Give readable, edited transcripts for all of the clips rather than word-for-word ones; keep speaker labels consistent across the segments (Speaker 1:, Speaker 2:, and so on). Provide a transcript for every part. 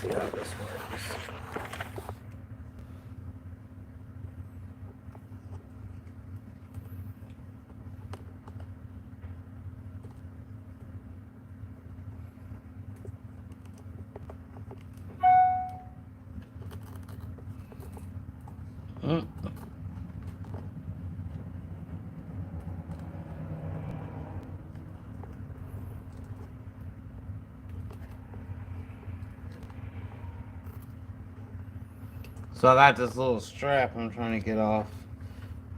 Speaker 1: see how this works. Mm. So I got this little strap I'm trying to get off.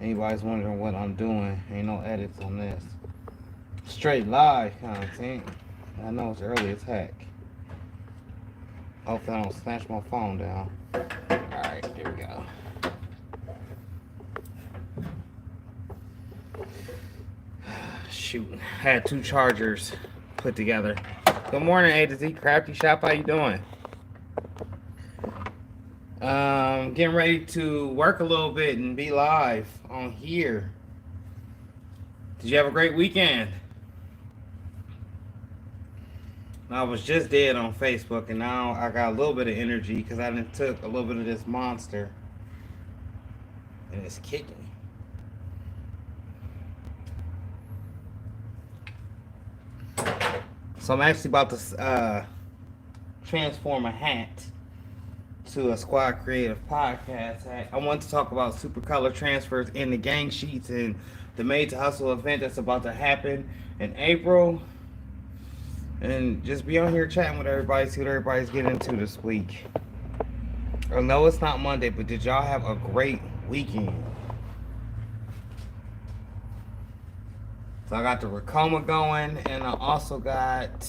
Speaker 1: Anybody's wondering what I'm doing, ain't no edits on this. Straight live content. I know it's early as heck. Hopefully I don't smash my phone down. Alright, here we go. Shoot, had two chargers put together. Good morning, A to Z Crafty Shop. How you doing? Getting ready to work a little bit and be live on here. Did you have a great weekend? I was just dead on Facebook, and now I got a little bit of energy because I done took a little bit of this monster, and it's kicking. So I'm actually about to transform a hat to a Squad Creative podcast hat. I want to talk about super color transfers in the gang sheets and the Made to Hustle event that's about to happen in April. And just be on here chatting with everybody, see what everybody's getting into this week. I know it's not Monday, but did y'all have a great weekend? So I got the Racoma going, and I also got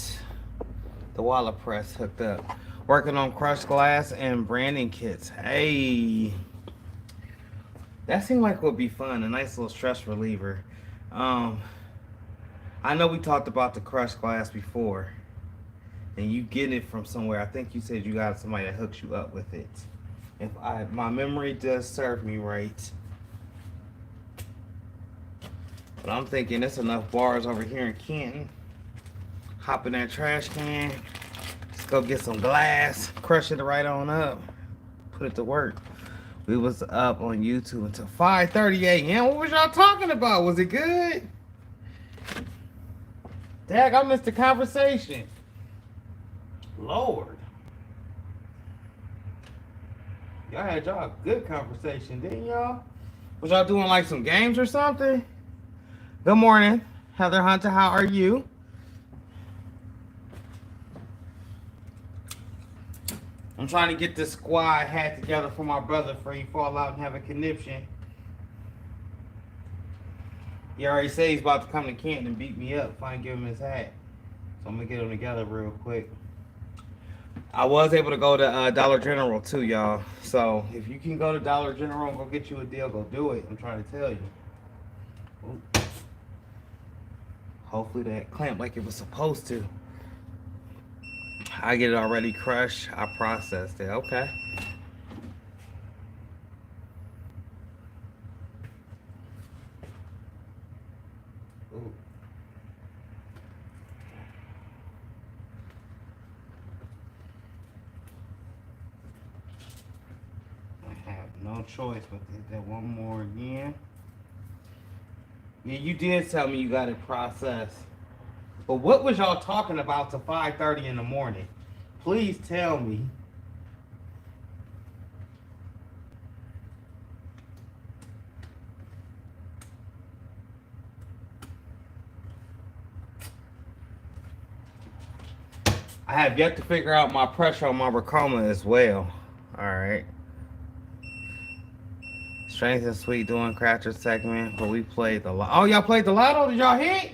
Speaker 1: the Wallet Press hooked up. Working on crushed glass and branding kits. Hey, that seemed like it would be fun. A nice little stress reliever. I know we talked about the crushed glass before, and you getting it from somewhere. I think you said you got somebody that hooks you up with it. If my memory does serve me right. But I'm thinking there's enough bars over here in Canton. Hop in that trash can. Let's go get some glass. Crush it right on up. Put it to work. We was up on YouTube until 5:30 a.m. What was y'all talking about? Was it good? Dag, I missed the conversation. Lord. Y'all had y'all a good conversation, didn't y'all? Was y'all doing like some games or something? Good morning, Heather Hunter. How are you? I'm trying to get this squad hat together for my brother before he fall out and have a conniption. He already said he's about to come to Canton and beat me up if I ain't give him his hat. So I'm gonna get them together real quick. I was able to go to Dollar General too, y'all. So if you can go to Dollar General and go get you a deal, go do it. I'm trying to tell you. Ooh. Hopefully that clamped like it was supposed to. I get it already crushed. I processed it. Okay. Ooh. I have no choice but to hit that one more again. Yeah, you did tell me you got it processed. But what was y'all talking about till 5:30 in the morning? Please tell me. I have yet to figure out my pressure on my Racoma as well. Alright. Strength and Sweet doing Crafter segment, but we played the lotto. Oh, y'all played the lotto? Did y'all hit?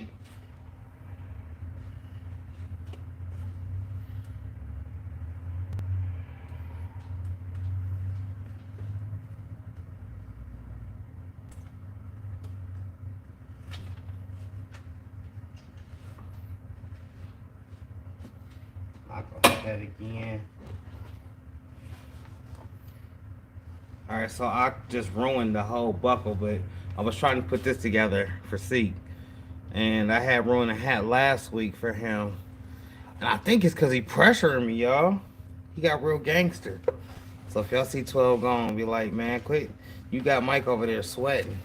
Speaker 1: I'll go hit that again. Alright, so I just ruined the whole buckle, but I was trying to put this together for Seek. And I had ruined a hat last week for him. And I think it's because he pressured me, y'all. He got real gangster. So if y'all see 12 gone, be like, man, quit. You got Mike over there sweating.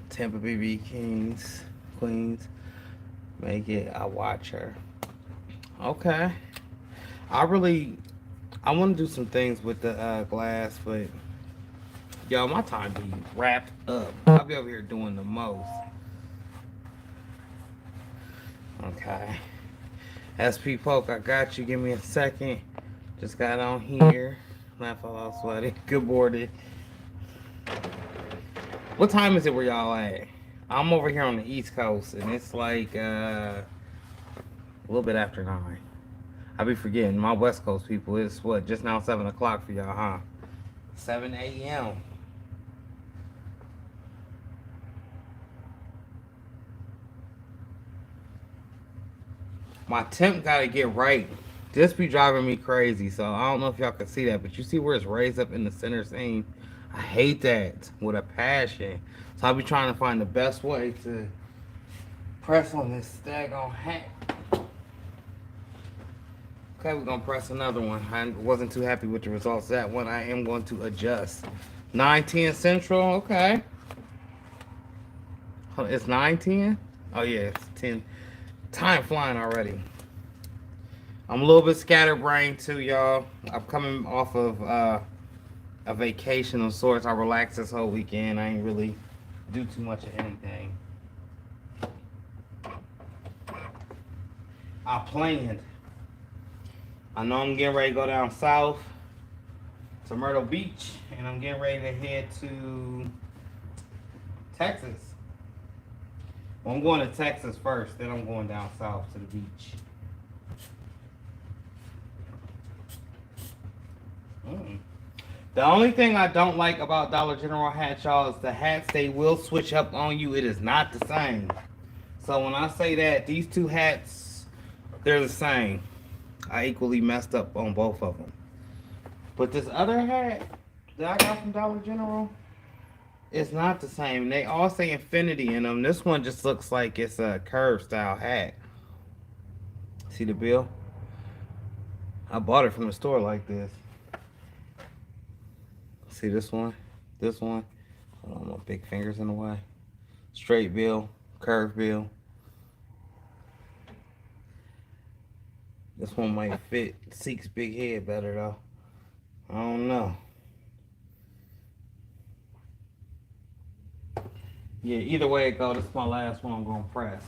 Speaker 1: Tampa BB Kings, Queens. Make it. I watch her. Okay. I want to do some things with the glass, but yo, my time be wrapped up. I'll be over here doing the most. Okay. SP Poke, I got you. Give me a second. Just got on here. Laugh all sweaty. Good morning. What time is it where y'all at? I'm over here on the East Coast, and it's like a little bit after 9. I be forgetting. My West Coast people, it's what, just now 7 o'clock for y'all, huh? 7 a.m. My temp gotta get right. This be driving me crazy, so I don't know if y'all can see that, but you see where it's raised up in the center seam? I hate that with a passion. So I'll be trying to find the best way to press on this daggone hat. Okay, we're gonna press another one. I wasn't too happy with the results of that one. I am going to adjust. 9:10 Central, okay. It's 9:10? Oh yeah, it's 10. Time flying already. I'm a little bit scatterbrained too, y'all. I'm coming off of a vacation of sorts. I relaxed this whole weekend. I ain't really do too much of anything. I planned. I know I'm getting ready to go down south to Myrtle Beach, and I'm getting ready to head to Texas. Well, I'm going to Texas first, then I'm going down south to the beach. The only thing I don't like about Dollar General hats, y'all, is the hats, they will switch up on you. It is not the same. So when I say that, these two hats, they're the same. I equally messed up on both of them. But this other hat that I got from Dollar General, it's not the same. They all say infinity in them. This one just looks like it's a curve style hat. See the bill? I bought it from the store like this. See this one? This one? Hold on, my big fingers in the way. Straight bill, curved bill. This one might fit Seek's big head better though. I don't know. Yeah, either way it goes, this is my last one I'm gonna press.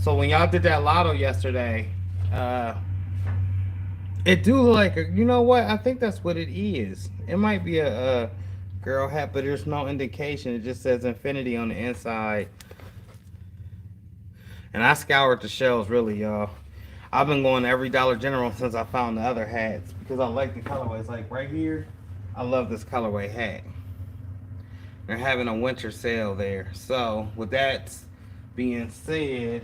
Speaker 1: So when y'all did that lotto yesterday, it do look like you know what? I think that's what it is. It might be a girl hat, but there's no indication. It just says infinity on the inside. And I scoured the shelves, really, y'all. I've been going to every Dollar General since I found the other hats because I like the colorways. Like right here, I love this colorway hat. They're having a winter sale there. So with that being said,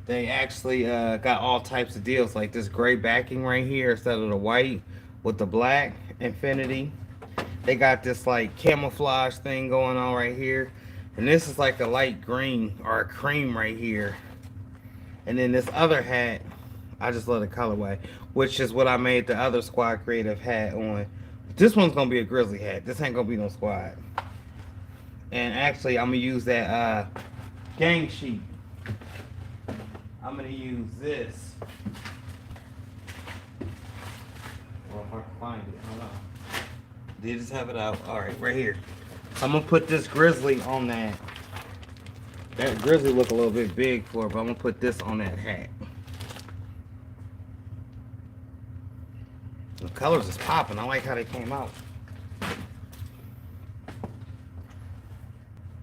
Speaker 1: they actually got all types of deals. Like this gray backing right here instead of the white with the black infinity. They got this like camouflage thing going on right here. And this is like a light green or a cream right here. And then this other hat, I just love the colorway, which is what I made the other Squad Creative hat on. This one's gonna be a grizzly hat. This ain't gonna be no squad. And actually, I'm gonna use that gang sheet. I'm gonna use this. Well, if I can find it, hold on. Did you just have it out? All right, right here. I'm gonna put this grizzly on that. That grizzly look a little bit big for it, but I'm gonna put this on that hat. The colors is popping. I like how they came out.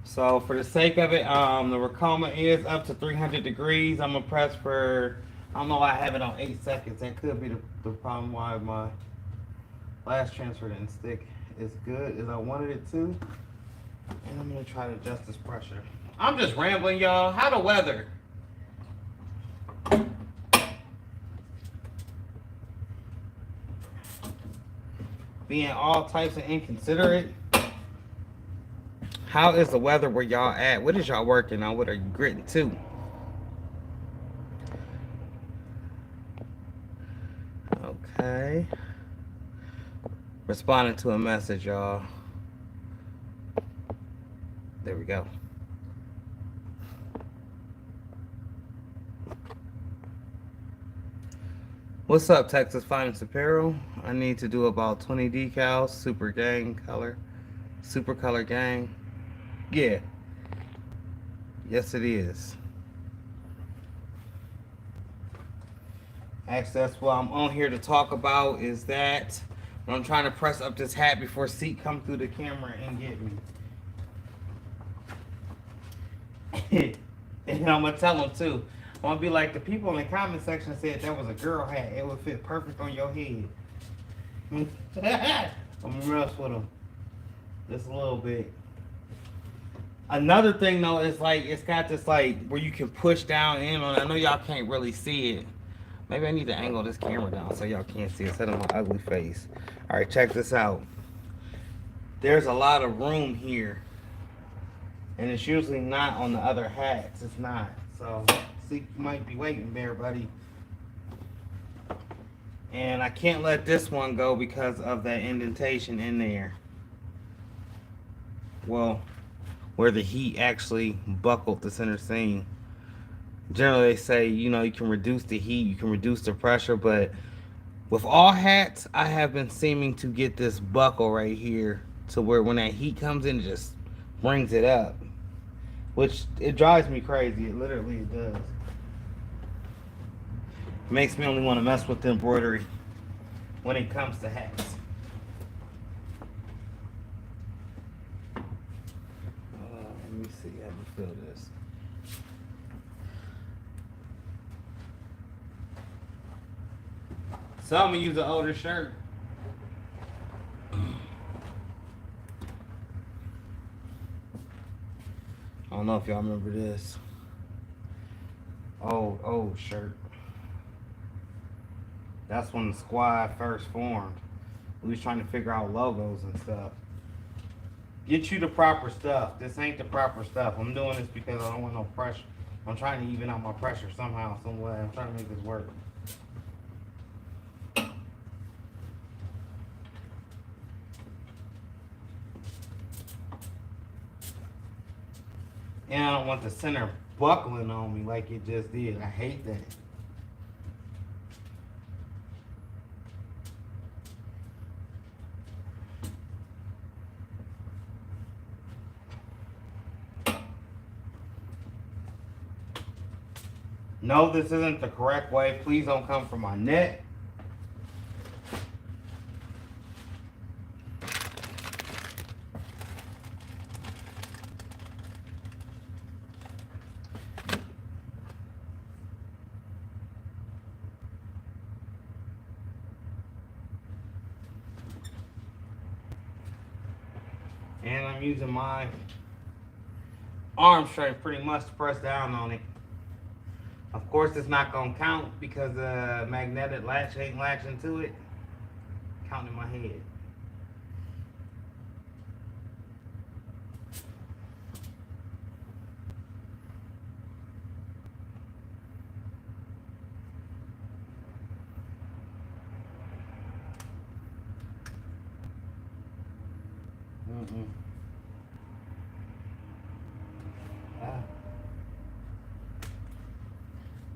Speaker 1: So for the sake of it, the Racoma is up to 300 degrees. I'm gonna press for, I don't know why I have it on 8 seconds. That could be the problem why my last transfer didn't stick as good as I wanted it to. And I'm gonna try to adjust this pressure. I'm just rambling, y'all. How the weather? Being all types of inconsiderate. How is the weather where y'all at? What is y'all working on? What are you gritting to? Okay. Responding to a message, y'all. There we go. What's up, Texas Finest Apparel? I need to do about 20 decals, super gang color, super color gang. Yeah, yes it is. Actually, that's what I'm on here to talk about. Is that I'm trying to press up this hat before Seat come through the camera and get me. And I'm gonna tell them too. I'm gonna be like the people in the comment section said that was a girl hat. It would fit perfect on your head. I'm gonna mess with them just a little bit. Another thing though is like it's got this like where you can push down in on it. I know y'all can't really see it. Maybe I need to angle this camera down so y'all can't see it instead of my ugly face. All right, check this out. There's a lot of room here, and it's usually not on the other hats. It's not. So, see, you might be waiting there, buddy. And I can't let this one go because of that indentation in there. Well, where the heat actually buckled the center seam. Generally, they say, you know, you can reduce the heat, you can reduce the pressure, but with all hats, I have been seeming to get this buckle right here to where when that heat comes in, it just brings it up. Which, it drives me crazy. It literally does. It makes me only want to mess with the embroidery when it comes to hats. Let me see how you feel this. So I'm gonna use an older shirt. I don't know if y'all remember this. Old shirt. That's when the squad first formed. We was trying to figure out logos and stuff. Get you the proper stuff. This ain't the proper stuff. I'm doing this because I don't want no pressure. I'm trying to even out my pressure somehow, some way. I'm trying to make this work. And I don't want the center buckling on me like it just did. I hate that. No, this isn't the correct way. Please don't come from my neck. And I'm using my arm strength pretty much to press down on it. Of course, it's not going to count because the magnetic latch ain't latching to it. Counting in my head.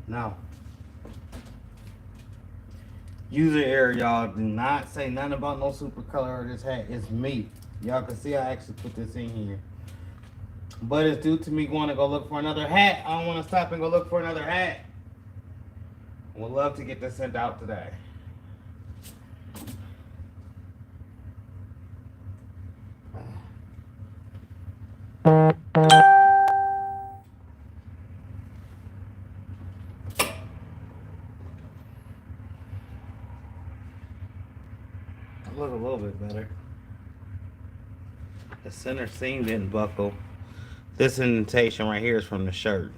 Speaker 1: No. User error, y'all. Do not say nothing about no super color or this hat. It's me. Y'all can see I actually put this in here. But it's due to me going to go look for another hat. I don't want to stop and go look for another hat. I would love to get this sent out today. Look a little bit better. The center seam didn't buckle. This indentation right here is from the shirt,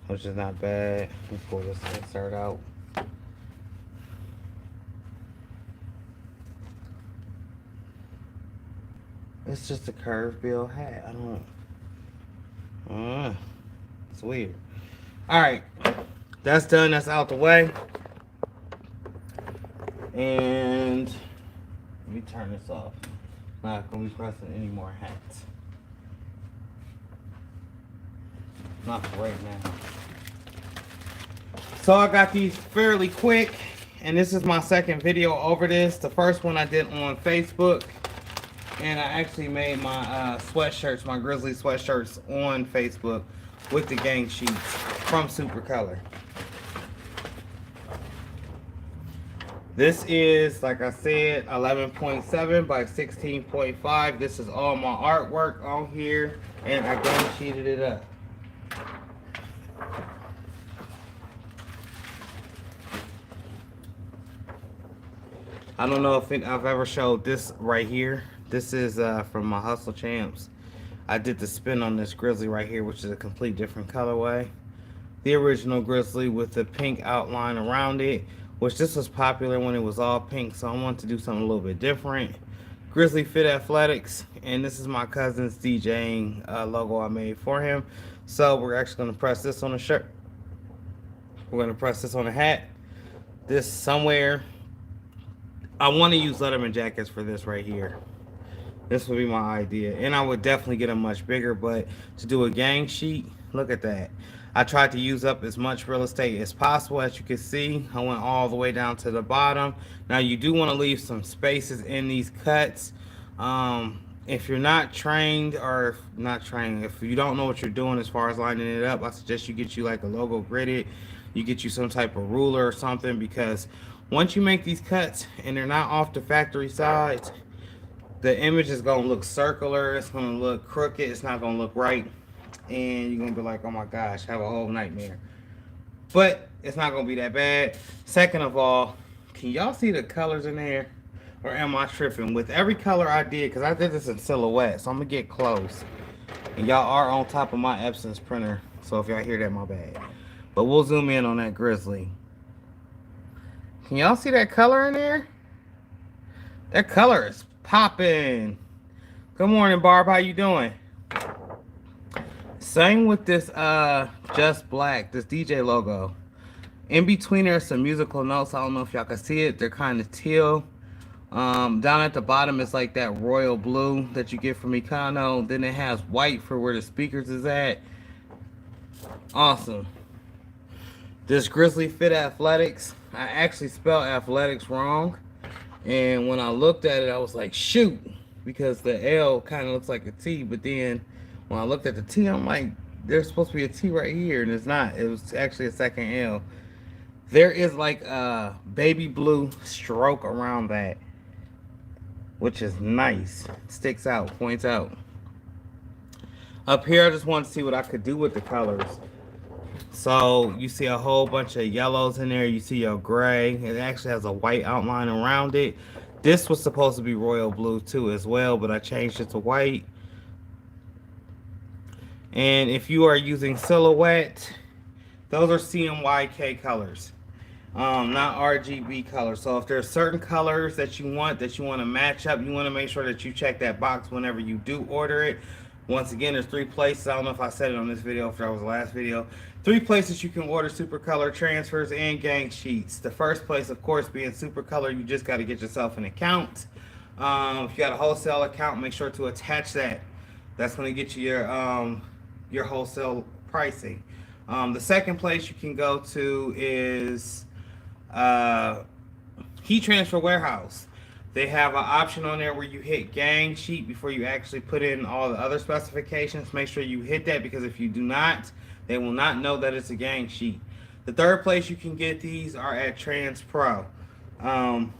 Speaker 1: which is not bad. Let me pull this insert out. It's just a curved bill hat. I don't. It's weird. All right, that's done. That's out the way. And let me turn this off. Not gonna be pressing any more hats. Not for right now. So I got these fairly quick, and this is my second video over this. The first one I did on Facebook, and I actually made my sweatshirts, my Grizzly sweatshirts on Facebook with the gang sheets from Supercolor. This is, like I said, 11.7 by 16.5. This is all my artwork on here, and I gang sheeted it up. I don't know if I've ever showed this right here. This is from my Hustle Champs. I did the spin on this Grizzly right here, which is a complete different colorway. The original Grizzly with the pink outline around it, which this was popular when it was all pink, so I wanted to do something a little bit different. Grizzly Fit Athletics, and this is my cousin's DJing logo I made for him. So we're actually going to press this on the shirt. We're going to press this on the hat. This somewhere. I want to use Letterman jackets for this right here. This would be my idea. And I would definitely get them much bigger, but to do a gang sheet, look at that. I tried to use up as much real estate as possible. As you can see, I went all the way down to the bottom. Now you do want to leave some spaces in these cuts. If you're not trained, or not trained, if you don't know what you're doing as far as lining it up, I suggest you get you like a logo gridded. You get you some type of ruler or something, because once you make these cuts and they're not off the factory sides, the image is going to look circular, it's going to look crooked, it's not going to look right, and you're going to be like, oh my gosh, have a whole nightmare. But it's not going to be that bad. Second of all, can y'all see the colors in there? Or am I tripping? With every color I did, because I did this in silhouette, so I'm going to get close. And y'all are on top of my Epson's printer, so if y'all hear that, my bad. But we'll zoom in on that Grizzly. Can y'all see that color in there? That color is popping. Good morning, Barb. How you doing? Same with this Just Black, this DJ logo. In between there's some musical notes. I don't know if y'all can see it. They're kind of teal. Down at the bottom is like that royal blue that you get from Econo. Then it has white for where the speakers is at. Awesome. This Grizzly Fit Athletics, I actually spelled athletics wrong, and when I looked at it, I was like, shoot, because the L kind of looks like a T, but then when I looked at the T, I'm like, there's supposed to be a T right here, and it's not. It was actually a second L. There is like a baby blue stroke around that, which is nice. Sticks out, points out. Up here, I just wanted to see what I could do with the colors. So you see a whole bunch of yellows in there. You see your gray. It actually has a white outline around it. This was supposed to be royal blue too as well, but I changed it to white. And if you are using silhouette, those are CMYK colors, not RGB colors. So if there's certain colors that you want to match up, you want to make sure that you check that box whenever you do order it. Once again, there's 3 places. I don't know if I said it on this video, if that was the last video. 3 places you can order Supercolor transfers and gang sheets. The first place, of course, being Supercolor. You just got to get yourself an account. If you got a wholesale account, make sure to attach that. That's going to get you your wholesale pricing. The second place you can go to is Heat Transfer Warehouse. They have an option on there where you hit gang sheet before you actually put in all the other specifications. Make sure you hit that, because if you do not, they will not know that it's a gang sheet. The third place you can get these are at Trans Pro. There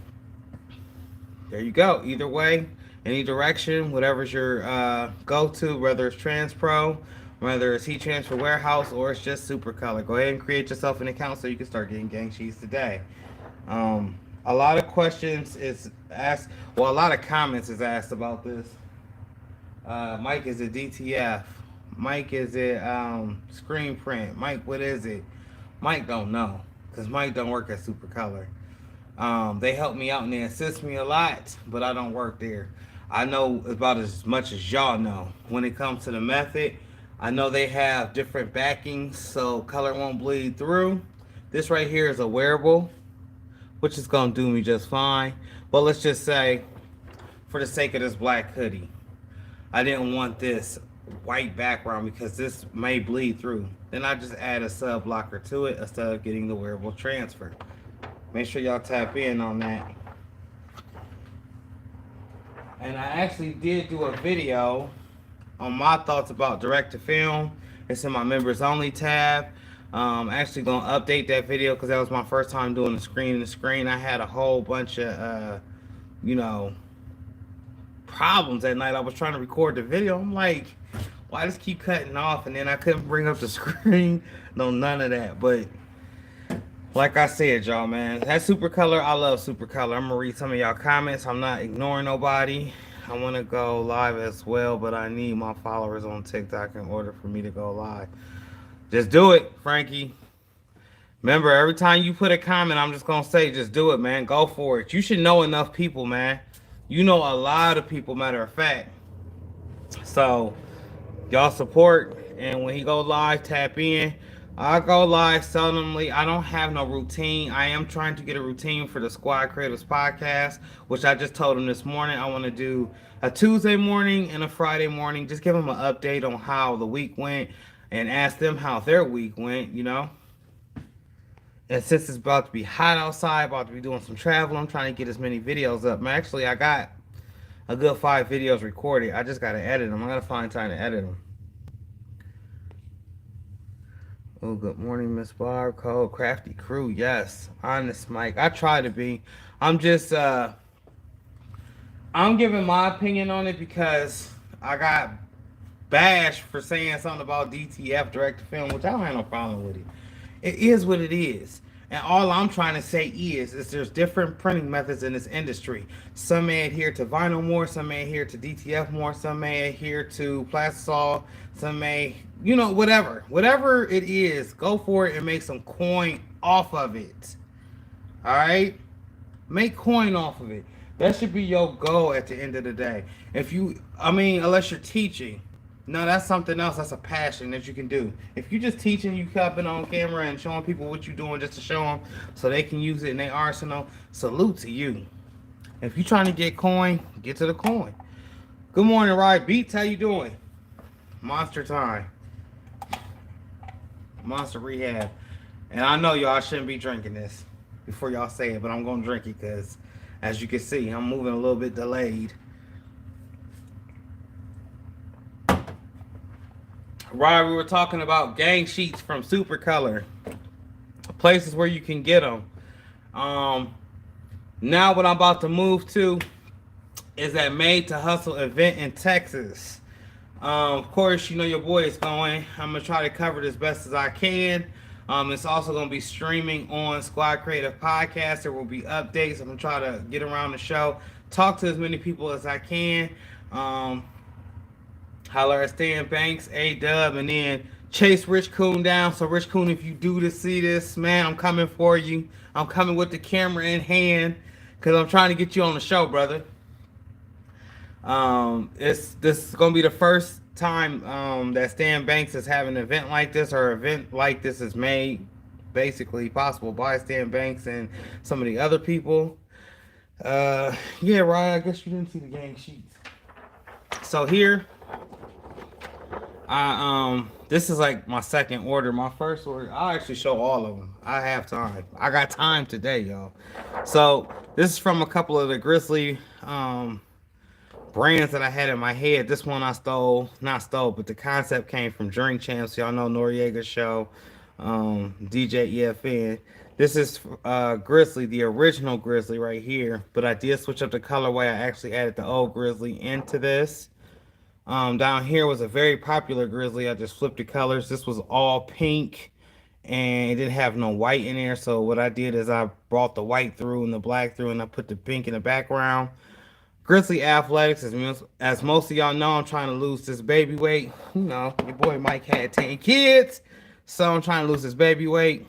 Speaker 1: you go. Either way, any direction, whatever's your go-to, whether it's Trans Pro, whether it's Heat Transfer Warehouse, or it's just Supercolor. Go ahead and create yourself an account so you can start getting gang sheets today. A lot of questions is asked, well, a lot of comments is asked about this. Mike, is it DTF? Mike, is it screen print? Mike, what is it? Mike don't know, because Mike don't work at Supercolor. They help me out and they assist me a lot, but I don't work there. I know about as much as y'all know. When it comes to the method, I know they have different backings so color won't bleed through. This right here is a wearable which is gonna do me just fine. But let's just say, for the sake of this black hoodie, I didn't want this white background because this may bleed through. Then I just add a sub blocker to it instead of getting the wearable transfer. Make sure y'all tap in on that. And I actually did do a video on my thoughts about direct to film. It's in my members only tab. Actually gonna update that video because that was my first time doing the screen to screen. I had a whole bunch of you know, problems that night. I was trying to record the video. I'm like, why does keep cutting off? And then I couldn't bring up the screen. No, none of that. But like I said, y'all, man, that super color, I love super color. I'm gonna read some of y'all comments. I'm not ignoring nobody. I want to go live as well, but I need my followers on TikTok in order for me to go live. Just do it, Frankie. Remember, every time you put a comment, I'm just gonna say, just do it, man. Go for it. You should know enough people, man. You know a lot of people, matter of fact. So, y'all support, and when he go live, tap in. I go live seldomly. I don't have no routine. I am trying to get a routine for the Squad Creatives podcast, which I just told him this morning. I want to do a Tuesday morning and a Friday morning. Just give them an update on how the week went and ask them how their week went, you know. And since it's about to be hot outside, about to be doing some travel, I'm trying to get as many videos up. Actually, I got a good 5 videos recorded. I just got to edit them. I got to find time to edit them. Oh, good morning, Miss Barb. Cole, Crafty Crew. Yes, honest Mike. I try to be. I'm just, I'm giving my opinion on it because I got bashed for saying something about DTF, direct to film, which I don't have no problem with it. It is what it is. And all I'm trying to say is there's different printing methods in this industry. Some may adhere to vinyl more, some may adhere to DTF more, some may adhere to plastisol, some may, you know, whatever. Whatever it is, go for it and make some coin off of it. All right? Make coin off of it. That should be your goal at the end of the day. If you, I mean, unless you're teaching. No, that's something else. That's a passion that you can do. If you're just teaching, you cupping on camera and showing people what you're doing just to show them so they can use it in their arsenal, salute to you. If you're trying to get coin, get to the coin. Good morning, Ride Beats. How you doing? Monster time. Monster rehab. And I know y'all shouldn't be drinking this before y'all say it, but I'm going to drink it because, as you can see, I'm moving a little bit delayed. Right, we were talking about gang sheets from Supercolor, places where you can get them. Now what I'm about to move to is that Made to Hustle event in Texas. Of course, you know your boy is going. I'm going to try to cover it as best as I can. It's also going to be streaming on Squad Creative Podcast. There will be updates. I'm going to try to get around the show, talk to as many people as I can. Holler at Stan Banks, A-Dub, and then chase Rich Coon down. So Rich Coon, if you do see this, man, I'm coming for you. I'm coming with the camera in hand because I'm trying to get you on the show, brother. This is going to be the first time that Stan Banks is having an event like this, or an event like this is made basically possible by Stan Banks and some of the other people. Yeah, Ryan, I guess you didn't see the gang sheets. So here, this is like my second order. My first order, I'll actually show all of them. I have time. I got time today, y'all. So this is from a couple of the Grizzly brands that I had in my head. This one I stole, not stole, but the concept came from Drink Champs. Y'all know Noriega's show, DJ EFN. This is Grizzly, the original Grizzly right here. But I did switch up the colorway. I actually added the old Grizzly into this. Down here was a very popular Grizzly. I just flipped the colors. This was all pink and it didn't have no white in there. So what I did is I brought the white through and the black through, and I put the pink in the background. Grizzly Athletics, as most of y'all know, I'm trying to lose this baby weight. You know, your boy Mike had 10 kids, so I'm trying to lose this baby weight.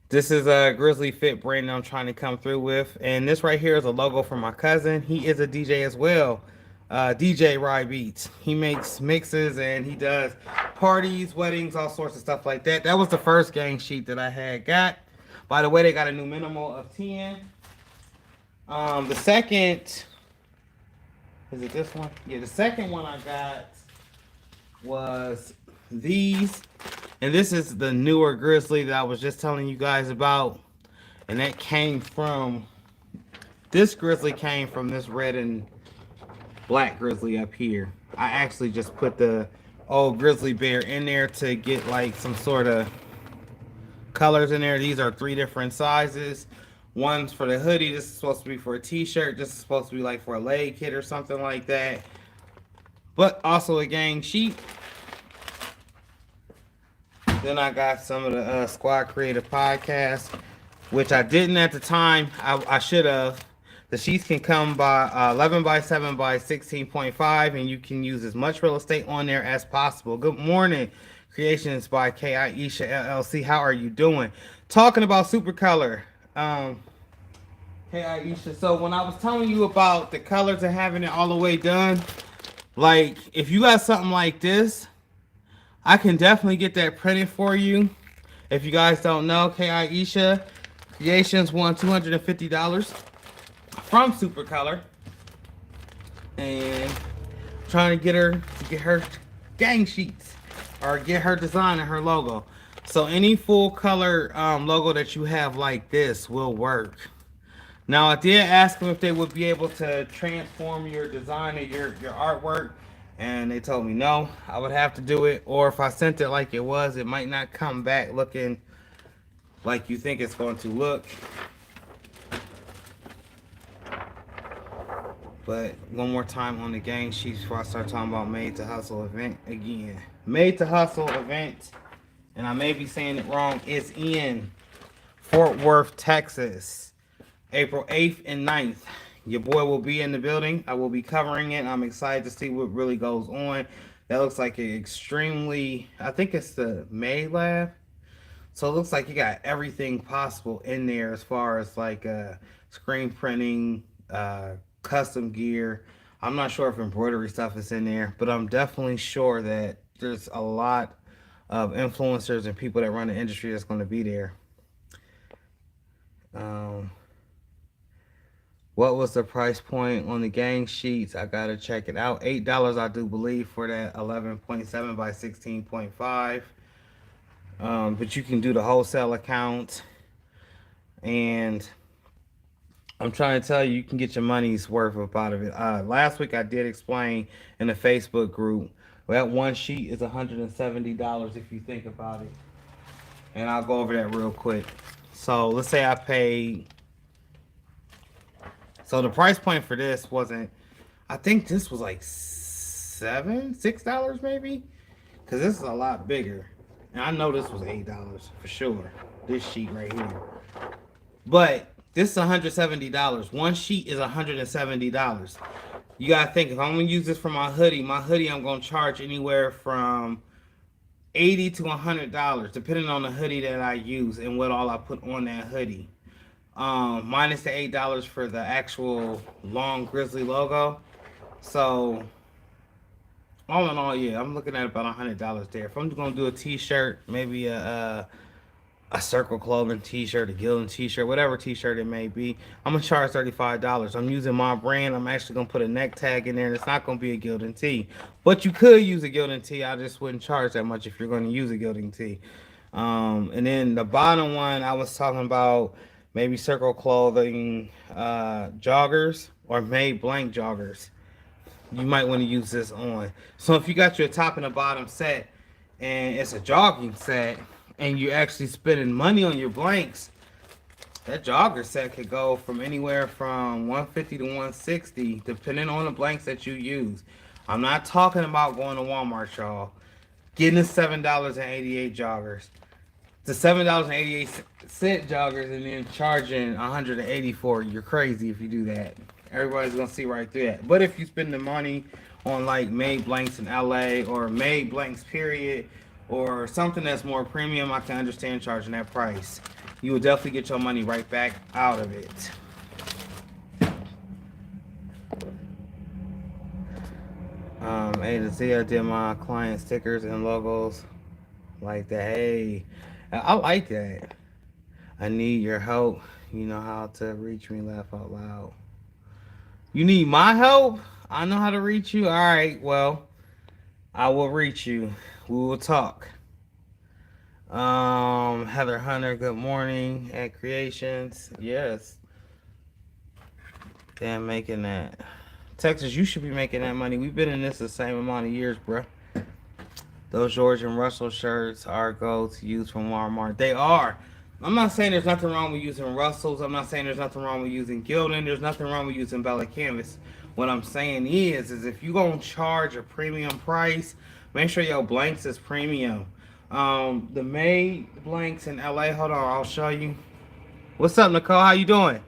Speaker 1: This is a Grizzly Fit brand that I'm trying to come through with. And this right here is a logo for my cousin. He is a DJ as well. DJ Rye Beats. He makes mixes and he does parties, weddings, all sorts of stuff like that. That was the first gang sheet that I had got. By the way, they got a new minimal of 10. The second, is it this one? Yeah, the second one I got was these. And this is the newer grizzly that I was just telling you guys about. And that came from, this grizzly came from this red and black grizzly up here. I actually just put the old grizzly bear in there to get like some sort of colors in there. These are 3 different sizes. One's for the hoodie. This is supposed to be for a t-shirt. This is supposed to be like for a leg kit or something like that. But also a gang sheet. Then I got some of the Squad Creative Podcast, which I didn't at the time. I should have. The sheets can come by 11 by 7 by 16.5, and you can use as much real estate on there as possible. Good morning. Creations by K. Aisha LLC. How are you doing? Talking about Supercolor. Hey Aisha, so when I was telling you about the colors and having it all the way done, like if you got something like this, I can definitely get that printed for you. If you guys don't know, K. Aisha Creations won $250 from Supercolor, and I'm trying to get her gang sheets or get her design and her logo. So any full color logo that you have like this will work. Now I did ask them if they would be able to transform your design or your artwork, and they told me no, I would have to do it, or if I sent it like it was, it might not come back looking like you think it's going to look. But one more time on the gang sheets before I start talking about Made to Hustle event again. Made to Hustle event, and I may be saying it wrong, is in Fort Worth, Texas, April 8th and 9th. Your boy will be in the building. I will be covering it. I'm excited to see what really goes on. That looks like an extremely, I think it's the May Lab. So it looks like you got everything possible in there as far as like screen printing, custom gear. I'm not sure if embroidery stuff is in there, but I'm definitely sure that there's a lot of influencers and people that run the industry that's going to be there. What was the price point on the gang sheets? I gotta check it out. $8, I do believe, for that 11.7 by 16.5. But you can do the wholesale account, and I'm trying to tell you, you can get your money's worth up out of it. Last week I did explain in the Facebook group, that one sheet is $170 if you think about it. And I'll go over that real quick. So let's say I paid, so the price point for this wasn't, I think this was like $6 maybe, because this is a lot bigger. And I know this was $8 for sure, this sheet right here. But this is $170. One sheet is $170. You gotta think, if I'm gonna use this for my hoodie I'm gonna charge anywhere from $80 to $100, depending on the hoodie that I use and what all I put on that hoodie. Minus the $8 for the actual long grizzly logo. So all in all, yeah, I'm looking at about $100 there. If I'm gonna do a t-shirt, maybe a Circle Clothing t-shirt, a Gildan t-shirt, whatever t-shirt it may be, I'm gonna charge $35. I'm using my brand. I'm actually gonna put a neck tag in there, and it's not gonna be a Gildan tee, but you could use a Gildan tee. I just wouldn't charge that much if you're gonna use a Gildan tee. And then the bottom one, I was talking about maybe Circle Clothing joggers or Made Blank joggers. You might want to use this on. So if you got your top and a bottom set, and it's a jogging set, and you're actually spending money on your blanks, that jogger set could go from anywhere from $150 to $160, depending on the blanks that you use. I'm not talking about going to Walmart, y'all. Getting the $7.88 joggers. The $7.88 joggers, and then charging $180 for it. You're crazy if you do that. Everybody's gonna see right through that. But if you spend the money on like Made Blanks in LA, or Made Blanks period, or something that's more premium, I can understand charging that price. You will definitely get your money right back out of it. A to Z, I did my client stickers and logos like that. Hey, I like that. I need your help. You know how to reach me, laugh out loud. You need my help? I know how to reach you. All right, well, I will reach you. We will talk. Heather Hunter, good morning at Creations. Yes, damn, making that. Texas, you should be making that money. We've been in this the same amount of years, bro. Those George and Russell shirts are go to use from Walmart. They are. I'm not saying there's nothing wrong with using Russells. I'm not saying there's nothing wrong with using Gildan. There's nothing wrong with using Bella Canvas. What I'm saying is if you're going to charge a premium price, make sure your blanks is premium. The May blanks in LA, hold on, I'll show you. What's up, Nicole? How you doing?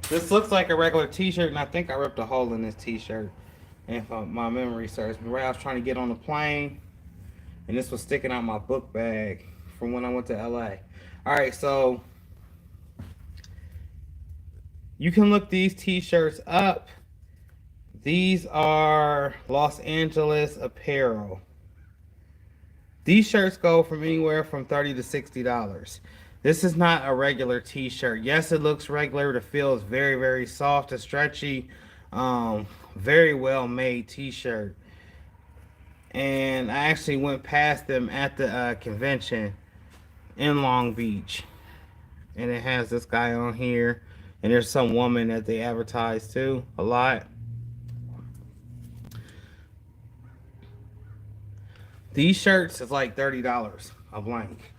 Speaker 1: This looks like a regular t-shirt, and I think I ripped a hole in this t-shirt. And if my memory serves me right, I was trying to get on the plane, and this was sticking out my book bag from when I went to LA. All right, so you can look these t-shirts up. These are Los Angeles apparel. These shirts go from anywhere from $30 to $60. This is not a regular t-shirt. Yes, it looks regular. The feel is very, very soft and stretchy. Very well made t-shirt. And I actually went past them at the convention in Long Beach. And it has this guy on here. And there's some woman that they advertise too a lot. These shirts is like $30 a blank.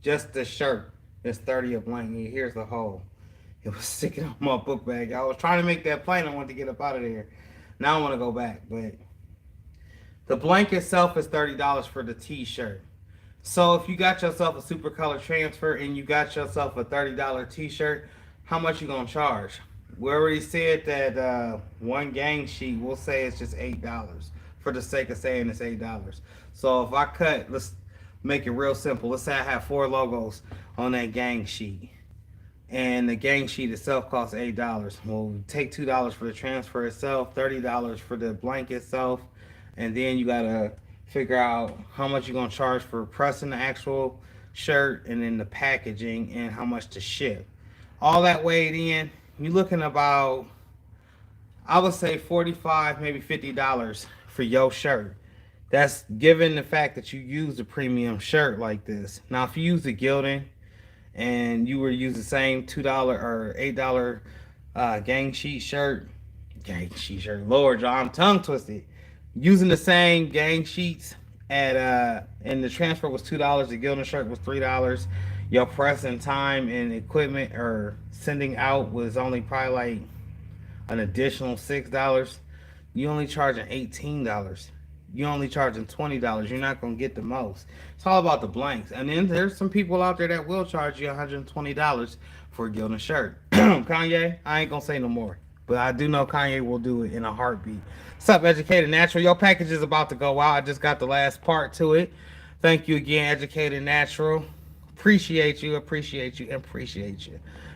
Speaker 1: Just the shirt is $30 a blank. Here's the hole. It was sticking on my book bag. I was trying to make that plane. I wanted to get up out of there. Now I want to go back. But the blank itself is $30 for the t-shirt. So if you got yourself a super color transfer and you got yourself a $30 t-shirt, how much you going to charge? We already said that one gang sheet, we'll say it's just $8 for the sake of saying it's $8. So if I cut, let's make it real simple. Let's say I have 4 logos on that gang sheet. And the gang sheet itself costs $8. Well, take $2 for the transfer itself, $30 for the blank itself, and then you gotta figure out how much you're gonna charge for pressing the actual shirt and then the packaging and how much to ship. All that weighed in, you're looking about, I would say $45, maybe $50 for your shirt. That's given the fact that you use a premium shirt like this. Now, if you use the Gildan and you were using the same $2 or $8 gang sheet shirt, Lord, I'm tongue twisted. Using the same gang sheets at and the transfer was $2, the Gildan shirt was $3. Your pressing time and equipment or sending out was only probably like an additional $6. You only charging $18. You're only charging $20. You're not gonna get the most. It's all about the blanks. And then there's some people out there that will charge you $120 for a Gildan shirt. Kanye, I ain't gonna say no more. But I do know Kanye will do it in a heartbeat. What's up, Educated Natural? Your package is about to go out. I just got the last part to it. Thank you again, Educated Natural. Appreciate you.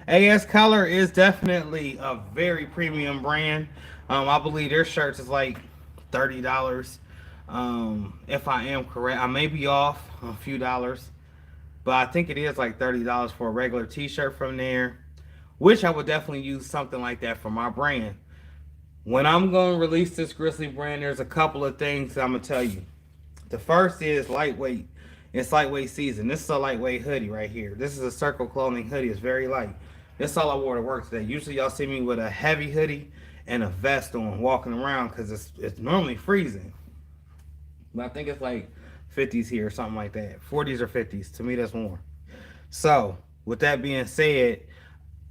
Speaker 1: AS Color is definitely a very premium brand. I believe their shirts is like $30. If I am correct, I may be off a few dollars, but I think it is like $30 for a regular t-shirt from there, which I would definitely use something like that for my brand. When I'm going to release this Grizzly brand, there's a couple of things I'm going to tell you. The first is lightweight. It's lightweight season. This is a lightweight hoodie right here. This is a Circle Clothing hoodie. It's very light. That's all I wore to work today. Usually y'all see me with a heavy hoodie and a vest on walking around because it's normally freezing. But I think it's like 50s here or something like that. 40s or 50s. To me, that's warm. So, with that being said,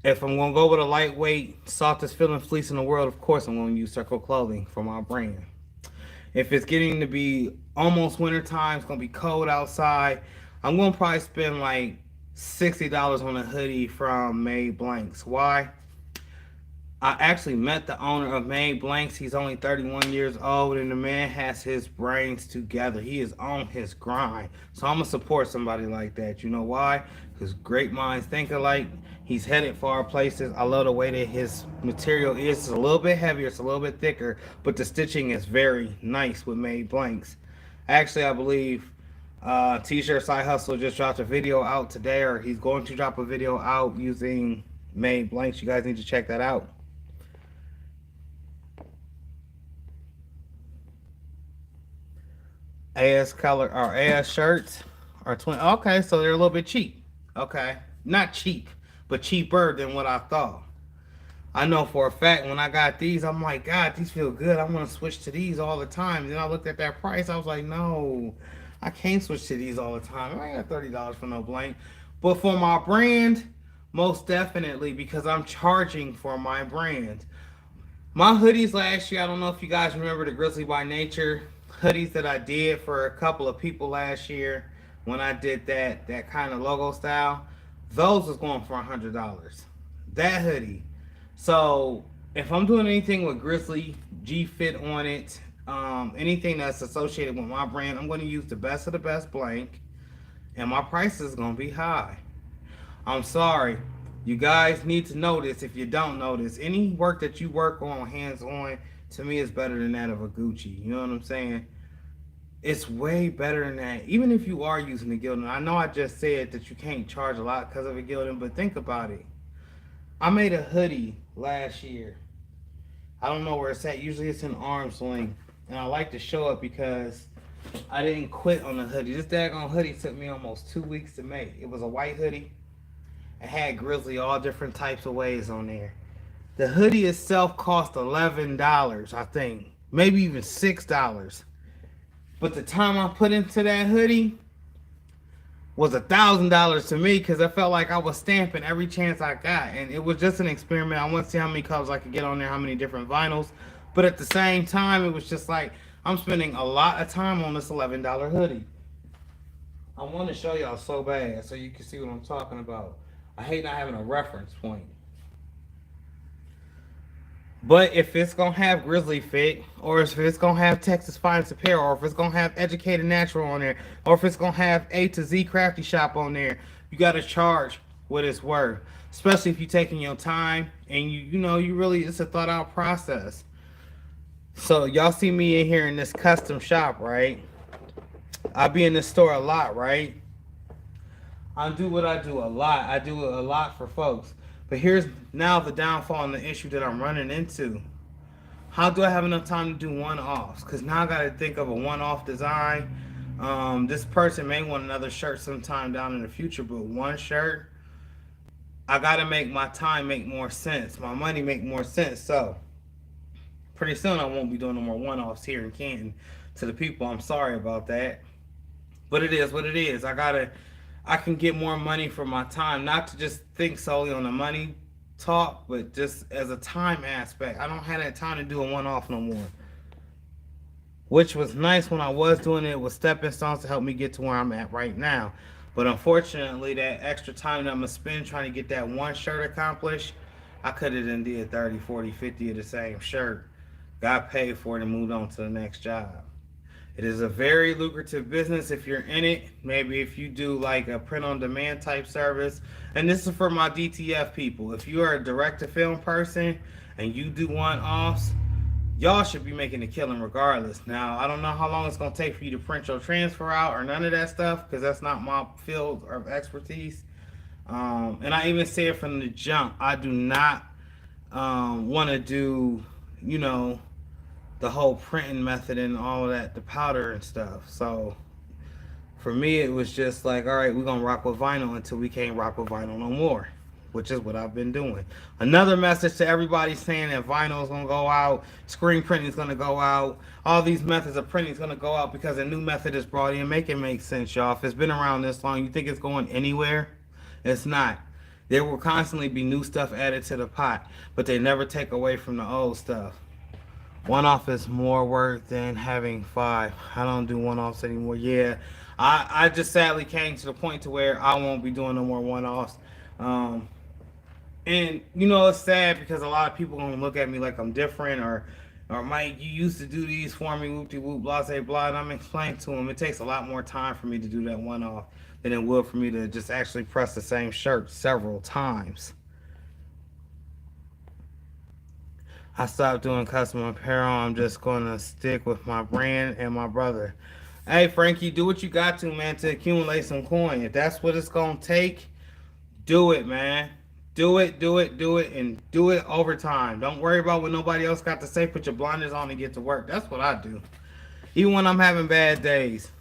Speaker 1: if I'm going to go with a lightweight, softest feeling fleece in the world, of course I'm going to use Circle Clothing for my brand. If it's getting to be almost winter time, it's going to be cold outside, I'm going to probably spend like $60 on a hoodie from Made Blanks. Why? I actually met the owner of Made Blanks. He's only 31 years old, and the man has his brains together. He is on his grind. So I'm going to support somebody like that. You know why? Because great minds think alike. He's headed far places. I love the way that his material is. It's a little bit heavier. It's a little bit thicker, but the stitching is very nice with Made Blanks. Actually, I believe T-shirt Side Hustle just dropped a video out today, or he's going to drop a video out using made blanks. You guys need to check that out. AS color or AS shirts are 20. Okay, so they're a little bit cheap. Okay, not cheap, but cheaper than what I thought. I know for a fact when I got these, I'm like, God, these feel good. I want to switch to these all the time. Then I looked at that price. I was like, no, I can't switch to these all the time. I ain't got $30 for no blank. But for my brand, most definitely, because I'm charging for my brand. My hoodies last year, I don't know if you guys remember the Grizzly by Nature hoodies that I did for a couple of people last year when I did that kind of logo style. Those was going for $100. That hoodie. So if I'm doing anything with Grizzly G Fit on it, anything that's associated with my brand, I'm going to use the best of the best blank, and my price is going to be high. I'm sorry. You guys need to know this if you don't know this. Any work that you work on hands on, to me, is better than that of a Gucci. You know what I'm saying? It's way better than that. Even if you are using the gilding. I know I just said that you can't charge a lot because of a gilding, but think about it. I made a hoodie last year. I don't know where it's at. Usually it's in arm's length. And I like to show it because I didn't quit on the hoodie. This daggone hoodie took me almost 2 weeks to make. It was a white hoodie. It had Grizzly all different types of ways on there. The hoodie itself cost $11, I think. Maybe even $6. But the time I put into that hoodie was $1,000 to me because I felt like I was stamping every chance I got. And it was just an experiment. I want to see how many colors I could get on there, how many different vinyls. But at the same time, it was just like I'm spending a lot of time on this $11 hoodie. I want to show y'all so bad so you can see what I'm talking about. I hate not having a reference point. But if it's gonna have Grizzly Fit, or if it's gonna have Texas Finest Apparel, or if it's gonna have Educated Natural on there, or if it's gonna have A to Z Crafty Shop on there, you gotta charge what it's worth. Especially if you're taking your time and you really, it's a thought out process. So y'all see me in here in this custom shop, right? I be in this store a lot, right? I do what I do a lot. I do it a lot for folks. But here's now the downfall and the issue that I'm running into. How do I have enough time to do one-offs? Because now I got to think of a one-off design. This person may want another shirt sometime down in the future, but one shirt, I got to make my time make more sense. My money make more sense. So pretty soon I won't be doing no more one-offs here in Canton. To the people, I'm sorry about that. But it is what it is. I can get more money for my time, not to just think solely on the money talk, but just as a time aspect. I don't have that time to do a one off no more. Which was nice when I was doing it with stepping stones to help me get to where I'm at right now. But unfortunately, that extra time that I'm going to spend trying to get that one shirt accomplished, I could have done did 30, 40, 50 of the same shirt. Got paid for it and moved on to the next job. It is a very lucrative business if you're in it. Maybe if you do like a print on demand type service. And this is for my DTF people. If you are a direct to film person and you do one offs, y'all should be making a killing regardless. Now, I don't know how long it's going to take for you to print your transfer out or none of that stuff because that's not my field of expertise. And I even say it from the jump. I do not want to do, you know, the whole printing method and all of that, the powder and stuff. So for me, it was just like, all right, we're gonna rock with vinyl until we can't rock with vinyl no more, which is what I've been doing. Another message to everybody saying that vinyl is gonna go out, screen printing is gonna go out, all these methods of printing is gonna go out because a new method is brought in. Make it make sense, y'all. If it's been around this long, you think it's going anywhere? It's not. There will constantly be new stuff added to the pot, but they never take away from the old stuff. One off is more work than having five. I don't do one offs anymore. Yeah, I just sadly came to the point to where I won't be doing no more one offs. Um, and it's sad because a lot of people gonna look at me like I'm different or Mike, you used to do these for me, whoop de whoop, blah say blah. And I'm explaining to them it takes a lot more time for me to do that one off than it would for me to just actually press the same shirt several times. I stopped doing custom apparel. I'm just going to stick with my brand and my brother. Hey, Frankie, do what you got to, man, to accumulate some coin. If that's what it's gonna take, do it, man. Do it, and do it over time. Don't worry about what nobody else got to say. Put your blinders on and get to work. That's what I do. Even when I'm having bad days,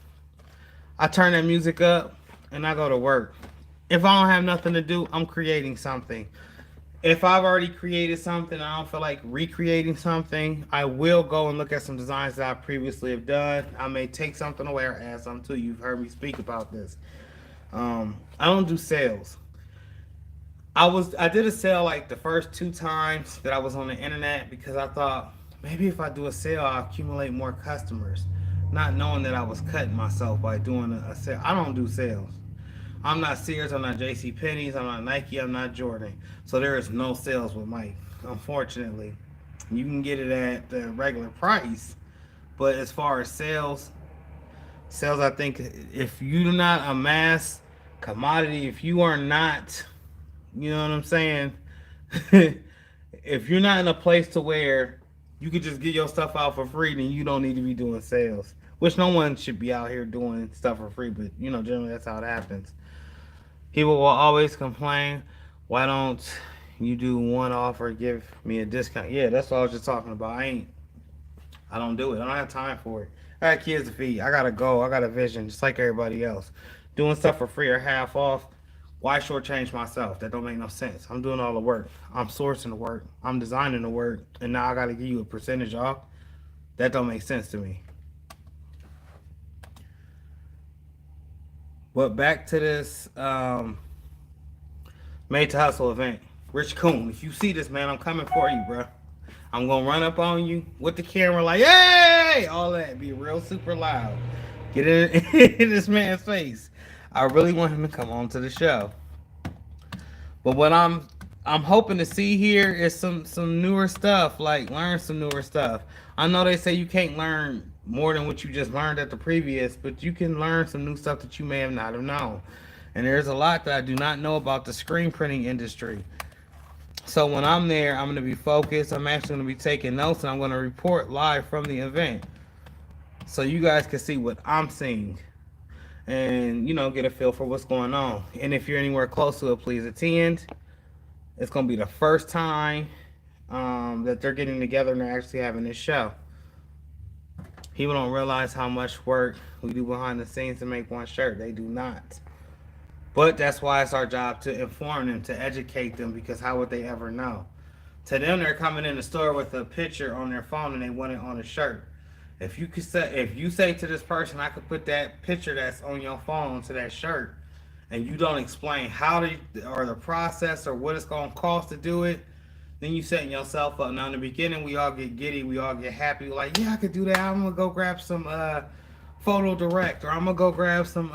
Speaker 1: I turn that music up and I go to work. If I don't have nothing to do, I'm creating something. If I've already created something, I don't feel like recreating something, I will go and look at some designs that I previously have done. I may take something away or add something to you. You've heard me speak about this. I don't do sales. I did a sale like the first two times that I was on the internet because I thought maybe if I do a sale, I'll accumulate more customers. Not knowing that I was cutting myself by doing a sale. I don't do sales. I'm not Sears, I'm not JC Penney's, I'm not Nike, I'm not Jordan. So there is no sales with Mike, unfortunately. You can get it at the regular price, but as far as sales I think if you do not amass commodity, if you are not, you know what I'm saying? If you're not in a place to where you could just get your stuff out for free, then you don't need to be doing sales. Which no one should be out here doing stuff for free, but generally that's how it happens. People will always complain, why don't you do one off or give me a discount? Yeah, that's what I was just talking about. I don't do it. I don't have time for it. I got kids to feed. I gotta go. I got a vision, just like everybody else. Doing stuff for free or half off. Why shortchange myself? That don't make no sense. I'm doing all the work. I'm sourcing the work. I'm designing the work, and now I gotta give you a percentage off. That don't make sense to me. But back to this Made to Hustle event. Rich Coon, if you see this, man, I'm coming for you, bro. I'm gonna run up on you with the camera, like, hey, all that, be real super loud. Get in, in this man's face. I really want him to come on to the show. But what I'm hoping to see here is some newer stuff, like learn some newer stuff. I know they say you can't learn more than what you just learned at the previous, but you can learn some new stuff that you may have not have known. And there's a lot that I do not know about the screen printing industry. So when I'm there, I'm going to be focused. I'm actually going to be taking notes, and I'm going to report live from the event, so you guys can see what I'm seeing, and get a feel for what's going on. And if you're anywhere close to it, please attend. It's going to be the first time that they're getting together and they're actually having this show. People don't realize how much work we do behind the scenes to make one shirt. They do not. But that's why it's our job to inform them, to educate them, because how would they ever know? To them, they're coming in the store with a picture on their phone and they want it on a shirt. If you say to this person, I could put that picture that's on your phone to that shirt, and you don't explain or the process or what it's gonna cost to do it, then you setting yourself up. Now in the beginning, we all get giddy, we all get happy, like, yeah, I could do that. I'm gonna go grab some photo direct, or I'm gonna go grab some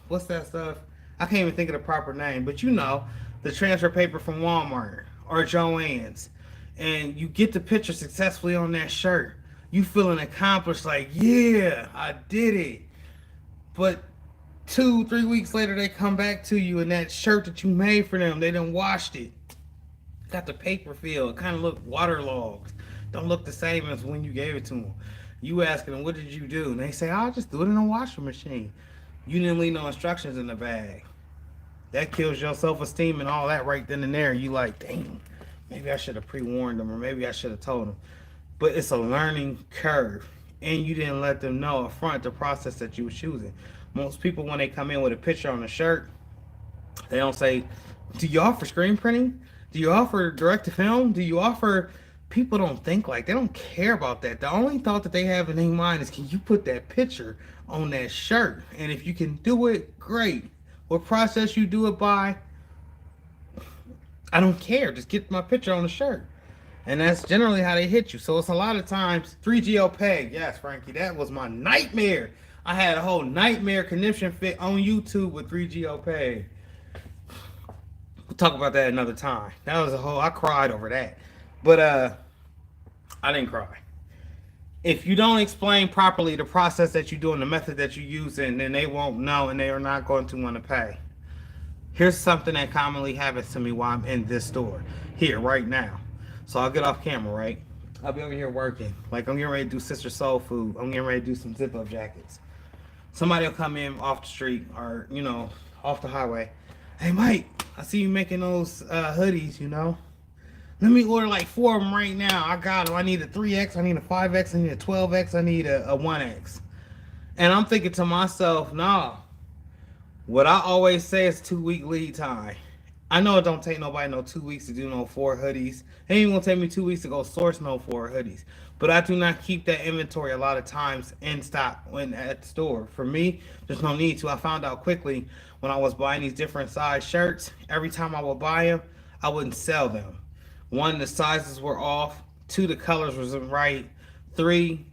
Speaker 1: what's that stuff? I can't even think of the proper name, but the transfer paper from Walmart or Joann's, and you get the picture successfully on that shirt. You feeling accomplished, like, yeah, I did it. But 2-3 weeks later, they come back to you, and that shirt that you made for them, they done washed it. Got the paper feel. It kind of look waterlogged. Don't look the same as when you gave it to them. You asking them, what did you do? And they say, I'll just do it in a washing machine. You didn't leave no instructions in the bag. That kills your self-esteem and all that right then and there. You like, dang, maybe I should have pre-warned them, or maybe I should have told them. But it's a learning curve, and you didn't let them know up front the process that you were choosing. Most people, when they come in with a picture on a shirt, they don't say, do you offer screen printing? Do you offer direct to film? Do you offer... People don't think like, they don't care about that. The only thought that they have in their mind is, can you put that picture on that shirt? And if you can do it, great. What process you do it by, I don't care. Just get my picture on the shirt. And that's generally how they hit you. So it's a lot of times 3GO peg. Yes, Frankie, that was my nightmare. I had a whole nightmare conniption fit on YouTube with 3GO peg. We'll talk about that another time. That was I cried over that. But I didn't cry. If you don't explain properly the process that you do and the method that you use, then they won't know, and they are not going to want to pay. Here's something that commonly happens to me while I'm in this store. Here, right now. So I'll get off camera, right? I'll be over here working. Like, I'm getting ready to do Sister Soul Food. I'm getting ready to do some zip-up jackets. somebody will come in off the street or, you know, off the highway. Hey, Mike, I see you making those hoodies, you know. Let me order like 4 of them right now. I got them. I need a 3X, I need a 5X, I need a 12X, I need a 1X. And I'm thinking to myself, nah, what I always say is 2-week lead time. I know it don't take nobody no 2 weeks to do no 4 hoodies. It ain't even gonna take me 2 weeks to go source no 4 hoodies. But I do not keep that inventory a lot of times in stock when at the store. For me, there's no need to. I found out quickly when I was buying these different size shirts. Every time I would buy them, I wouldn't sell them. 1, the sizes were off. 2, the colors wasn't right. 3,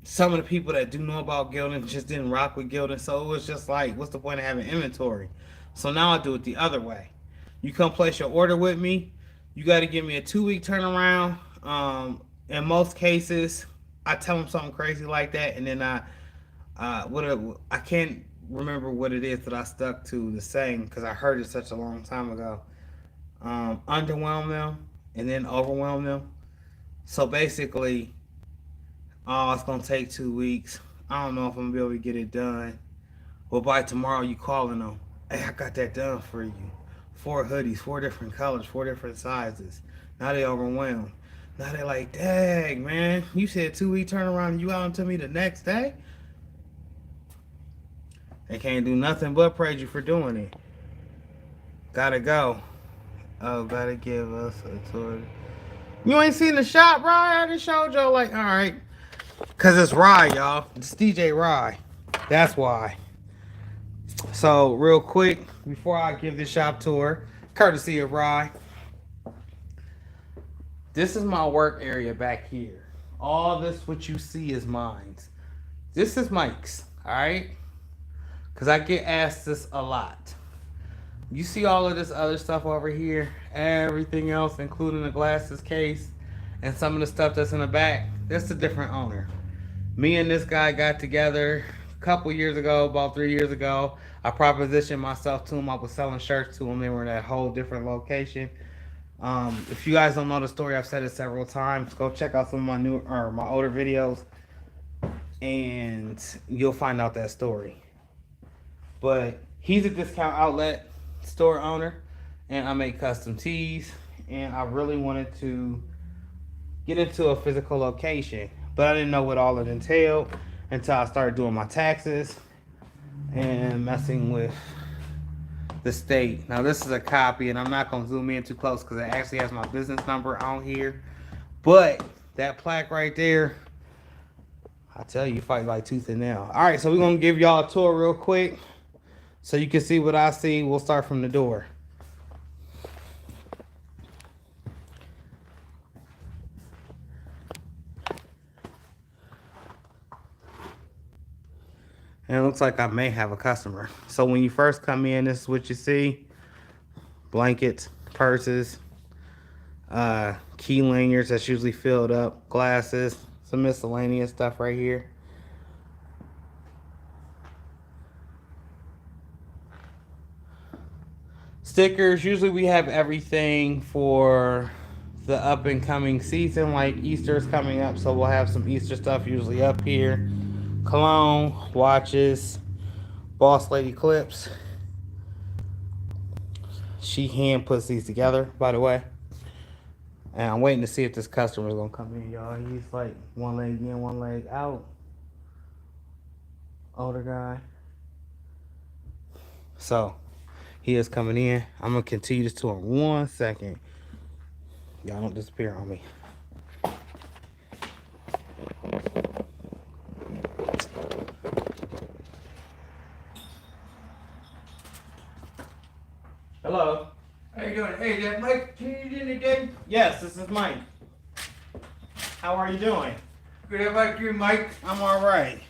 Speaker 1: some of the people that do know about Gildan just didn't rock with Gildan. So it was just like, what's the point of having inventory? So now I do it the other way. You come place your order with me, you got to give me a 2-week turnaround. In most cases, I tell them something crazy like that, and then I can't remember what it is that I stuck to the saying because I heard it such a long time ago. Underwhelm them and then overwhelm them. So basically, oh, it's gonna take 2 weeks. I don't know if I'm gonna be able to get it done. Well, by tomorrow, you calling them. Hey, I got that done for you. 4 hoodies, 4 different colors, 4 different sizes. Now they overwhelmed. Now they like, dang, man, you said 2-week turnaround and you out to me the next day? They can't do nothing but praise you for doing it. Gotta go. Oh, gotta give us a tour. You ain't seen the shop, bro? I just showed y'all, like, alright. Because it's Rye, y'all. It's DJ Rye. That's why. So, real quick, before I give this shop tour, courtesy of Rye, this is my work area back here. All this, what you see, is mine. This is Mike's, alright? Because I get asked this a lot. You see all of this other stuff over here, everything else, including the glasses case, and some of the stuff that's in the back, that's a different owner. Me and this guy got together a couple years ago, about 3 years ago. I propositioned myself to him. I was selling shirts to him. They were in that whole different location. If you guys don't know the story, I've said it several times. Go check out some of my older videos, and you'll find out that story. But he's a discount outlet store owner, and I make custom tees, and I really wanted to get into a physical location, but I didn't know what all it entailed until I started doing my taxes and messing with the state. Now this is a copy, and I'm not going to zoom in too close because it actually has my business number on here, but that plaque right there, I tell you, fight like tooth and nail. All right, so we're going to give y'all a tour real quick so you can see what I see. We'll start from the door. And it looks like I may have a customer. So when you first come in, this is what you see. Blankets, purses, key lanyards that's usually filled up, glasses, some miscellaneous stuff right here. Stickers, usually we have everything for the up and coming season, like Easter's coming up, so we'll have some Easter stuff usually up here. Cologne, watches, Boss Lady clips. She hand puts these together, by the way. And I'm waiting to see if this customer is gonna come in, y'all. He's like one leg in, one leg out. Older guy. So he is coming in. I'm gonna continue this tour in 1 second. Y'all don't disappear on me. Hello.
Speaker 2: How you doing? Hey, that Mike tuned in today?
Speaker 1: Yes, this is Mike. How are you doing?
Speaker 2: Good, how about you, Mike?
Speaker 1: I'm all right.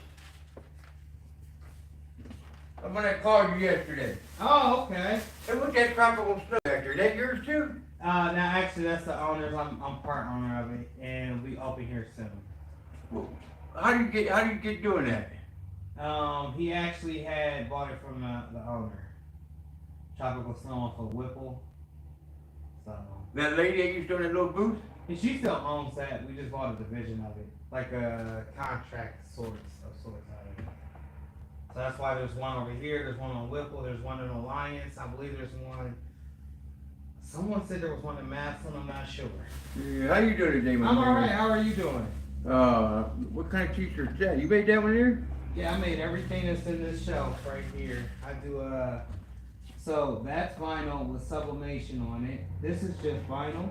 Speaker 2: I'm when I called you yesterday.
Speaker 1: Oh, okay.
Speaker 2: Hey, what's that tropical stuff back there? Is that yours too?
Speaker 1: Now actually that's the owner's. I'm part owner of it, and we open here soon.
Speaker 2: Well, how do you get doing that?
Speaker 1: He actually had bought it from the owner. Tropical Snow off of Whipple. So
Speaker 2: That lady that used to own that little booth?
Speaker 1: and she still owns that. We just bought a division of it, like a contract sorts out of it. So that's why there's one over here. There's one on Whipple. There's one in Alliance. I believe there's one. Someone said there was one in Maslin. I'm not sure.
Speaker 2: Yeah, how you doing today, my
Speaker 1: I'm
Speaker 2: man?
Speaker 1: all right. How are you doing?
Speaker 2: What kind of t-shirt's that? You made that one here?
Speaker 1: Yeah, I made everything that's in this shelf right here. I do so that's vinyl with sublimation on it. This is just vinyl.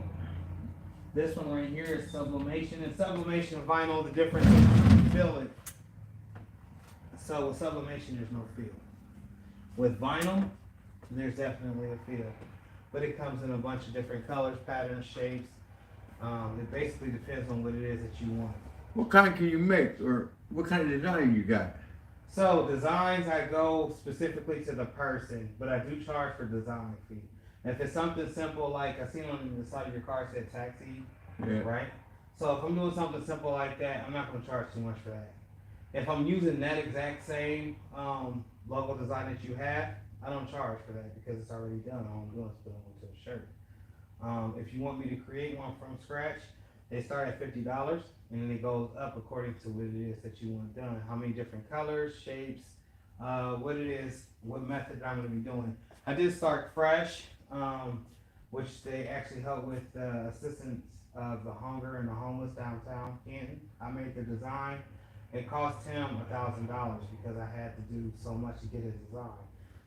Speaker 1: This one right here is sublimation. And sublimation and vinyl, the difference is you feel it. So with sublimation, there's no feel. With vinyl, there's definitely a feel. But it comes in a bunch of different colors, patterns, shapes. It basically depends on what it is that you want.
Speaker 2: What kind can you make, or what kind of design you got?
Speaker 1: So designs, I go specifically to the person, but I do charge for design fee. If it's something simple like I seen on the side of your car said taxi,
Speaker 2: Yeah.
Speaker 1: right? So if I'm doing something simple like that, I'm not going to charge too much for that. If I'm using that exact same logo design that you have, I don't charge for that because it's already done. All I'm doing is putting it onto a shirt. If you want me to create one from scratch, they start at $50 and then it goes up according to what it is that you want done. How many different colors, shapes, what it is, what method I'm going to be doing. I did start fresh, which they actually help with assistance of the hunger and the homeless downtown Canton. I made the design. It cost him $1,000 because I had to do so much to get his design.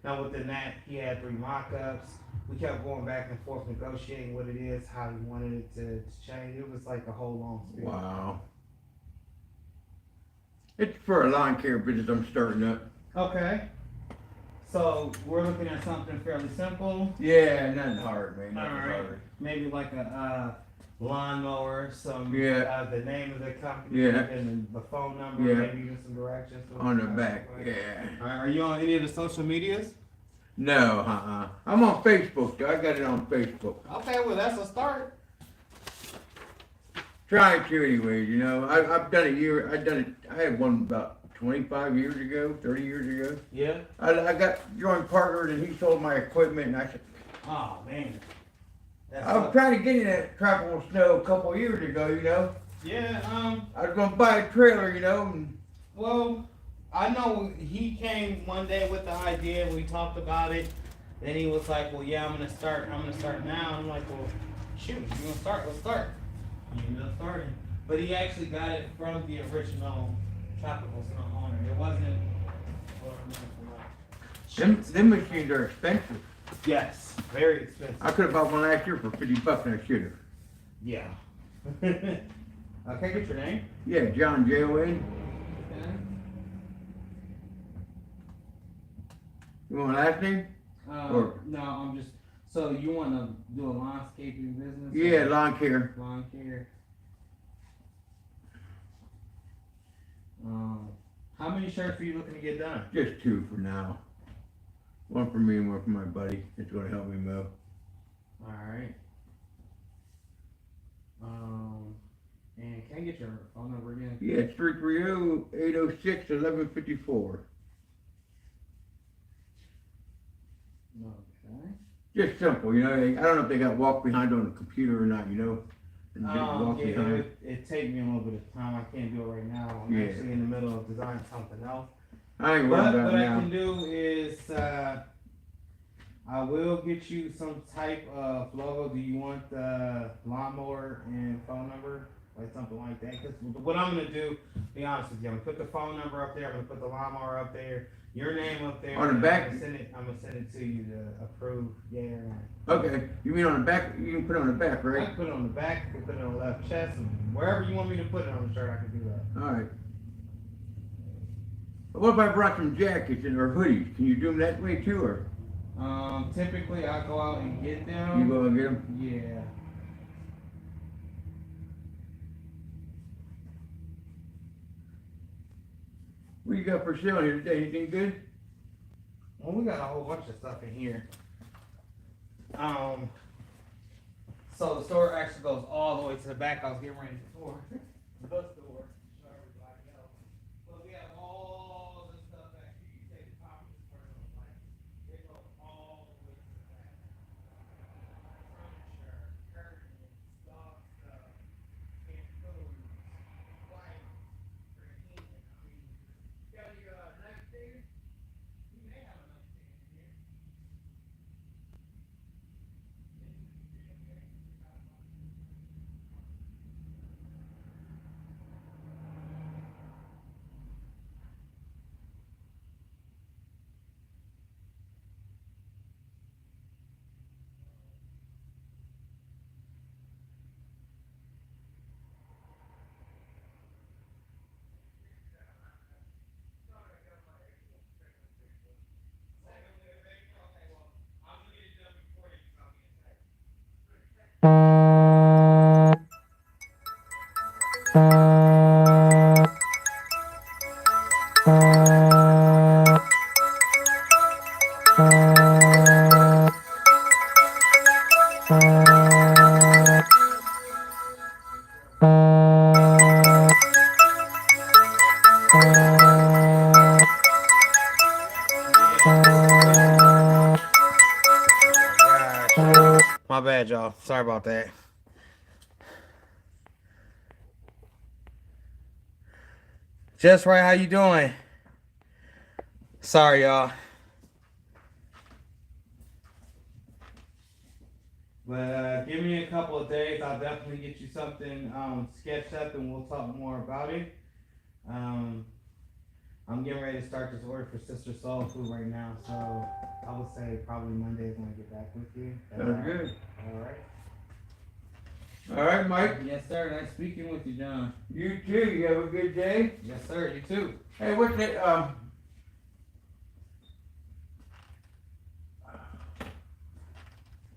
Speaker 1: Now within that, he had 3 mock-ups. We kept going back and forth negotiating what it is, how he wanted it to change. It was like a whole long spiel.
Speaker 2: Wow. It's for a lawn care business I'm starting up.
Speaker 1: Okay. So we're looking at something fairly simple.
Speaker 2: Yeah, nothing hard, man.
Speaker 1: All
Speaker 2: Nothing
Speaker 1: right.
Speaker 2: hard.
Speaker 1: Maybe like a lawnmower, some the name of the company, and the phone number, maybe even some directions.
Speaker 2: On the back, yeah.
Speaker 1: All right. Are you on any of the social medias?
Speaker 2: No, I'm on Facebook, though. I got it on Facebook.
Speaker 1: Okay, well that's a start.
Speaker 2: Trying to anyways, you know. I've done a year. I had one about 25 years ago, 30 years ago.
Speaker 1: Yeah.
Speaker 2: I got joined partnered and he sold my equipment and I said,
Speaker 1: oh man.
Speaker 2: I was trying to get in that tropical snow a couple of years ago, you know.
Speaker 1: Yeah,
Speaker 2: I was gonna buy a trailer, you know. And
Speaker 1: well, I know he came one day with the idea, we talked about it, then he was like, well yeah, I'm gonna start now. I'm like, well shoot, you wanna start, let's start. He ended up starting. But he actually got it from the original tropical snow owner. It wasn't
Speaker 2: them machines are expensive.
Speaker 1: yes, very expensive.
Speaker 2: I could have bought one last year for $50 and I should have.
Speaker 1: Yeah. Can I get your name?
Speaker 2: Yeah, John J.O.N.
Speaker 1: Okay.
Speaker 2: You want my last name?
Speaker 1: No, I'm just, so you want to do a landscaping business?
Speaker 2: Yeah, lawn care.
Speaker 1: Lawn care. How many shirts are you looking to get done?
Speaker 2: Just 2 for now. One for me and one for my buddy. It's gonna help me mow.
Speaker 1: Alright. And can I get your phone number again?
Speaker 2: Yeah, it's 330-806-1154.
Speaker 1: Okay.
Speaker 2: Just simple, you know. I don't know if they got walk behind on the computer or not, you know. And just walk behind.
Speaker 1: It take me a little bit of time. I can't do it right now. I'm actually in the middle of designing something else.
Speaker 2: I ain't worried
Speaker 1: But
Speaker 2: about
Speaker 1: what
Speaker 2: it
Speaker 1: I
Speaker 2: now.
Speaker 1: can do is I will get you some type of logo. Do you want the lawnmower and phone number? Like something like that? Because what I'm going to do, be honest with you, I'm going to put the phone number up there. I'm going to put the lawnmower up there. Your name up there.
Speaker 2: On the back?
Speaker 1: I'm going to send it to you to approve. Yeah or no.
Speaker 2: Okay, you mean on the back? You can put it on the back,
Speaker 1: I
Speaker 2: right?
Speaker 1: can put it on the back. I can put it on the left chest. Wherever you want me to put it on the shirt, I can do that.
Speaker 2: All right. What if I brought some jackets or hoodies? Can you do them that way too, or
Speaker 1: Typically I go out and get them.
Speaker 2: you go and get them?
Speaker 1: Yeah.
Speaker 2: What you got for sale here today? Anything good?
Speaker 1: Well, we got a whole bunch of stuff in here. So the store actually goes all the way to the back. I was getting ready for the store. Show everybody else. But we have all the stuff back here. You take the top of this person, like it goes all the way to the back. Furniture, curtains, dog stuff, and food, wipes, for heating. I mean, you got your knife there? Gosh. My bad, y'all. Sorry about that. Just right, how you doing? Sorry, y'all. But give me a couple of days. I'll definitely get you something sketched up, and we'll talk more about it. I'm getting ready to start this order for Sister Soul Food right now, so I would say probably Monday is when I get back with you.
Speaker 2: Sounds good.
Speaker 1: All right.
Speaker 2: All right, Mike.
Speaker 1: Yes, sir. Nice speaking with you, John.
Speaker 2: You too. You have a good day.
Speaker 1: Yes, sir. You too.
Speaker 2: Hey, what's it?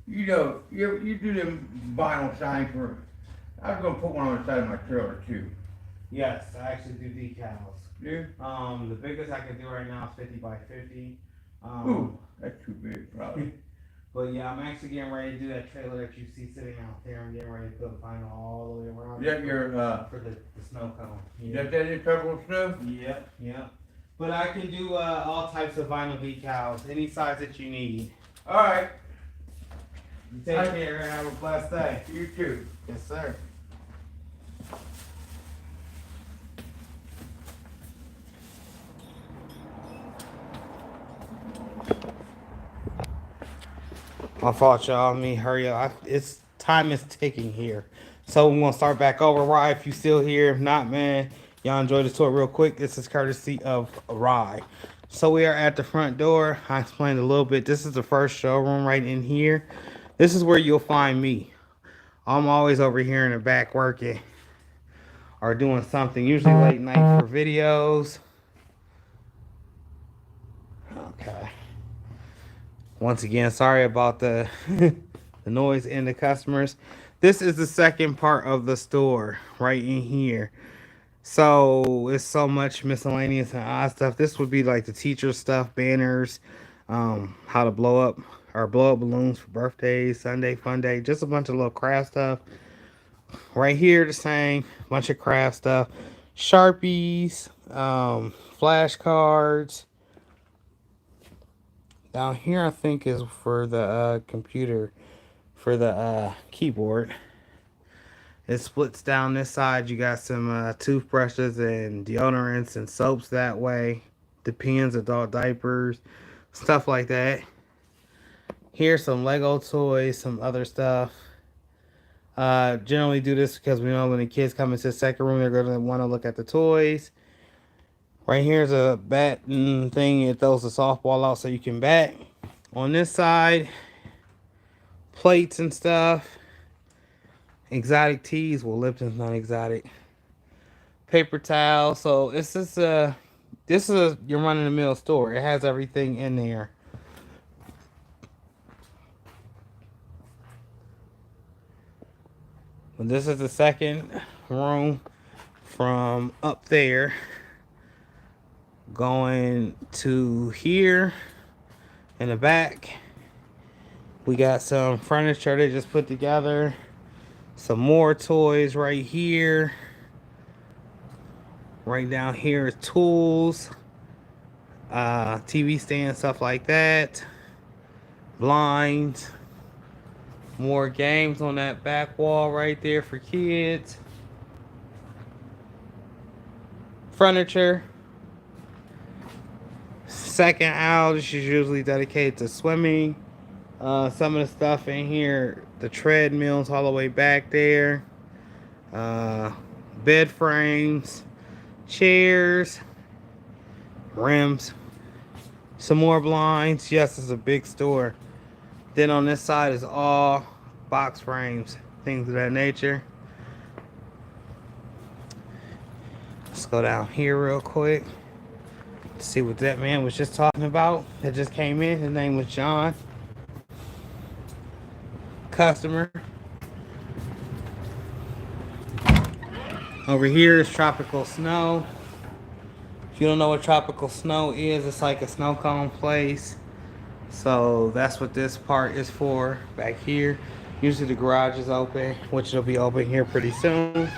Speaker 2: You know, you do them vinyl signs for. I was gonna put one on the side of my trailer too.
Speaker 1: Yes, I actually do decals.
Speaker 2: Yeah.
Speaker 1: The biggest I can do right now is 50 by 50.
Speaker 2: Ooh, that's too big, probably.
Speaker 1: But yeah, I'm actually getting ready to do that trailer that you see sitting out there. I'm getting ready to put vinyl all the way around.
Speaker 2: Is that your
Speaker 1: for the snow cone?
Speaker 2: Is that in trouble stuff?
Speaker 1: Yep, yep. But I can do all types of vinyl decals, any size that you need.
Speaker 2: All right.
Speaker 1: You take care and have a blessed day.
Speaker 2: You too.
Speaker 1: Yes, sir. My fault, y'all. Let me hurry up. It's time is ticking here. So we're gonna start back over. Rye, if you still here, if not, man, y'all enjoy the tour real quick. This is courtesy of Rye. So we are at the front door. I explained a little bit. This is the first showroom right in here. This is where you'll find me. I'm always over here in the back working or doing something, usually late night for videos. Okay. Once again, sorry about the the noise and the customers. This is the second part of the store right in here. So it's so much miscellaneous and odd stuff. This would be like the teacher stuff, banners, how to blow up balloons for birthdays, Sunday fun day, just a bunch of little craft stuff. Right here, the same bunch of craft stuff, Sharpies, flashcards. Down here, I think, is for the computer, for the keyboard. It splits down this side. You got some toothbrushes and deodorants and soaps that way. Depends, adult diapers, stuff like that. Here's some Lego toys, some other stuff. Generally do this because we know when the kids come into the second room, they're going to want to look at the toys. Right here's a batting thing. It throws the softball out so you can bat. On this side, plates and stuff. Exotic teas. Well, Lipton's not exotic. Paper towel. So this is your run-of-the-mill store. It has everything in there. But this is the second room from up there. Going to here in the back, we got some furniture they just put together, some more toys right here. Right down here is tools, TV stand, stuff like that, blinds, more games on that back wall right there for kids, furniture. Second aisle, this is usually dedicated to swimming. Some of the stuff in here, the treadmills all the way back there. Bed frames, chairs, rims, some more blinds. Yes, it's a big store. Then on this side is all box frames, things of that nature. Let's go down here real quick. See what that man was just talking about that just came in. His name was John. Customer. Over here is tropical snow. If you don't know what tropical snow is, it's like a snow cone place. So that's what this part is for back here. Usually the garage is open, which will be open here pretty soon.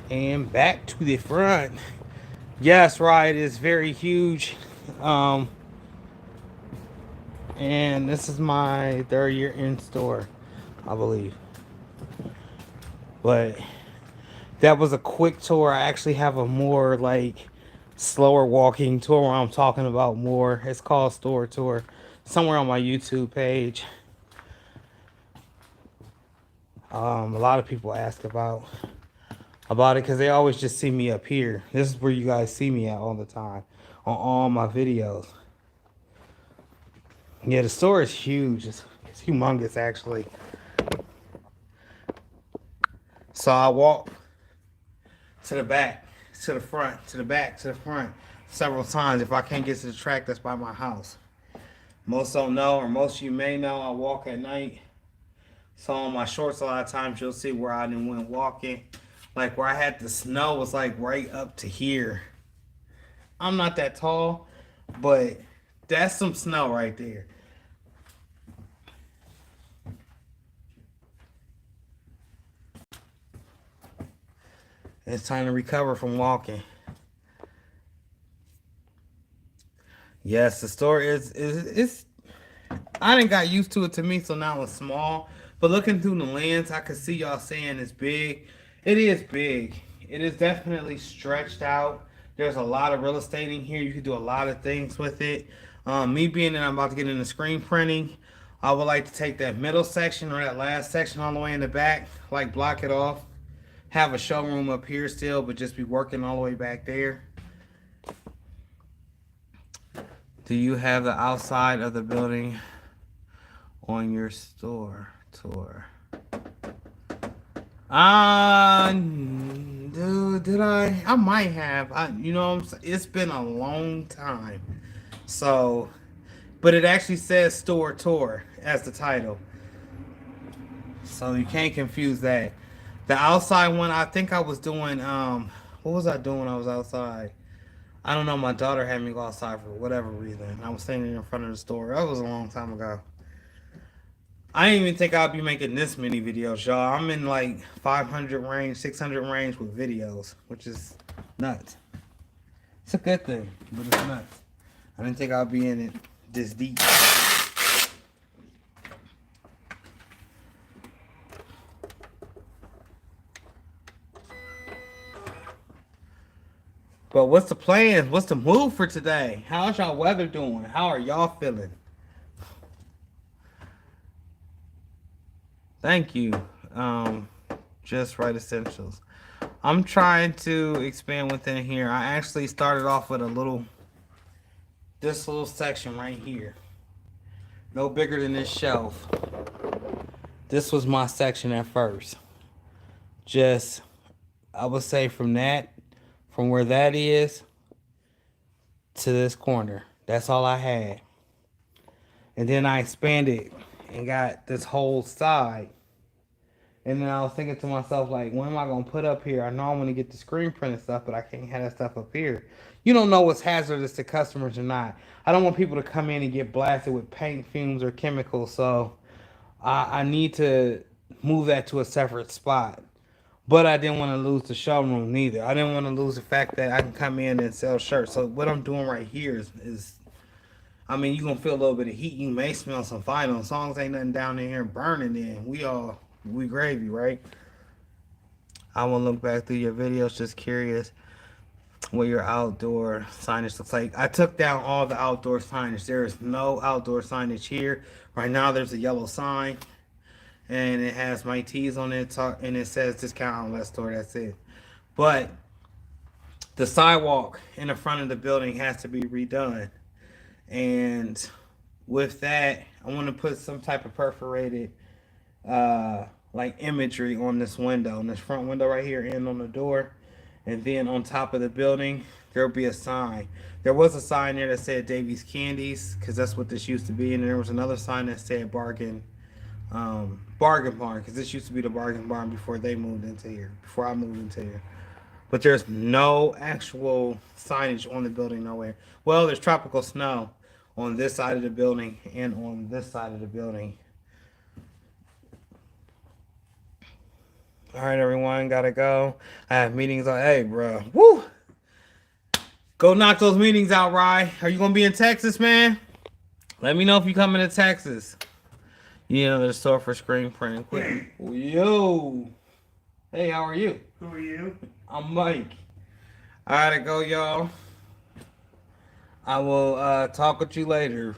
Speaker 1: And back to the front. Yes, right, it's very huge. Um, and this is my third year in store, I believe. But that was a quick tour. I actually have a more like slower walking tour where I'm talking about more. It's called Store Tour. Somewhere on my YouTube page. A lot of people ask about it because they always just see me up here. This is where you guys see me at all the time on all my videos. Yeah, the store is huge. It's humongous actually. So I walk to the back, to the front, to the back, to the front several times if I can't get to the track that's by my house. Most don't know, or most of you may know, I walk at night. So on my shorts, a lot of times you'll see where I didn't went walking. Like where I had the snow was like right up to here. I'm not that tall, but that's some snow right there. It's time to recover from walking. Yes, the store is I didn't got used to it to me, so now it's small. But looking through the lens, I can see y'all saying it's big. It is big. It is definitely stretched out. There's a lot of real estate in here. You can do a lot of things with it. Me being that I'm about to get into screen printing, I would like to take that middle section or that last section all the way in the back, like block it off. Have a showroom up here still, but just be working all the way back there. Do you have the outside of the building on your store tour? Dude, did I? I might have. It's been a long time. So, but it actually says store tour as the title. So you can't confuse that. The outside one, I think I was doing, what was I doing when I was outside? I don't know, my daughter had me go outside for whatever reason. I was standing in front of the store. That was a long time ago. I didn't even think I'd be making this many videos, y'all. I'm in like 500 range, 600 range with videos, which is nuts. It's a good thing, but it's nuts. I didn't think I'd be in it this deep. But what's the plan? What's the move for today? How's y'all weather doing? How are y'all feeling? Thank you. Just right essentials. I'm trying to expand within here. I actually started off with this little section right here. No bigger than this shelf. This was my section at first. Just, I would say from where that is to this corner. That's all I had. And then I expanded and got this whole side. And then I was thinking to myself, like, what am I going to put up here? I know I want to get the screen printed stuff, but I can't have that stuff up here. You don't know what's hazardous to customers or not. I don't want people to come in and get blasted with paint fumes or chemicals. So I need to move that to a separate spot. But I didn't want to lose the showroom neither. I didn't want to lose the fact that I can come in and sell shirts. So what I'm doing right here is I mean, you're going to feel a little bit of heat. You may smell some vinyl. As long as ain't nothing down in here burning in. We gravy, right? I want to look back through your videos. Just curious what your outdoor signage looks like. I took down all the outdoor signage. There is no outdoor signage here. Right now, there's a yellow sign. And it has my tees on it. And it says discount outlet store. That's it. But the sidewalk in the front of the building has to be redone. And with that, I want to put some type of perforated like imagery on this window, on this front window right here and on the door. And then on top of the building, there'll be a sign. There was a sign there that said Davy's Candies, because that's what this used to be. And there was another sign that said Bargain Bargain Barn, because this used to be the Bargain Barn before they moved into here, before I moved into here. But there's no actual signage on the building nowhere. Well, there's tropical snow on this side of the building and on this side of the building. All right, everyone, gotta go. I have meetings on. Hey, bro, woo! Go knock those meetings out, Rye. Are you gonna be in Texas, man? Let me know if you coming to Texas. You know, the store for screen printing. Quick. Yo. Hey, how are you?
Speaker 3: Who are you?
Speaker 1: I'm Mike. I gotta go, y'all. I will talk with you later.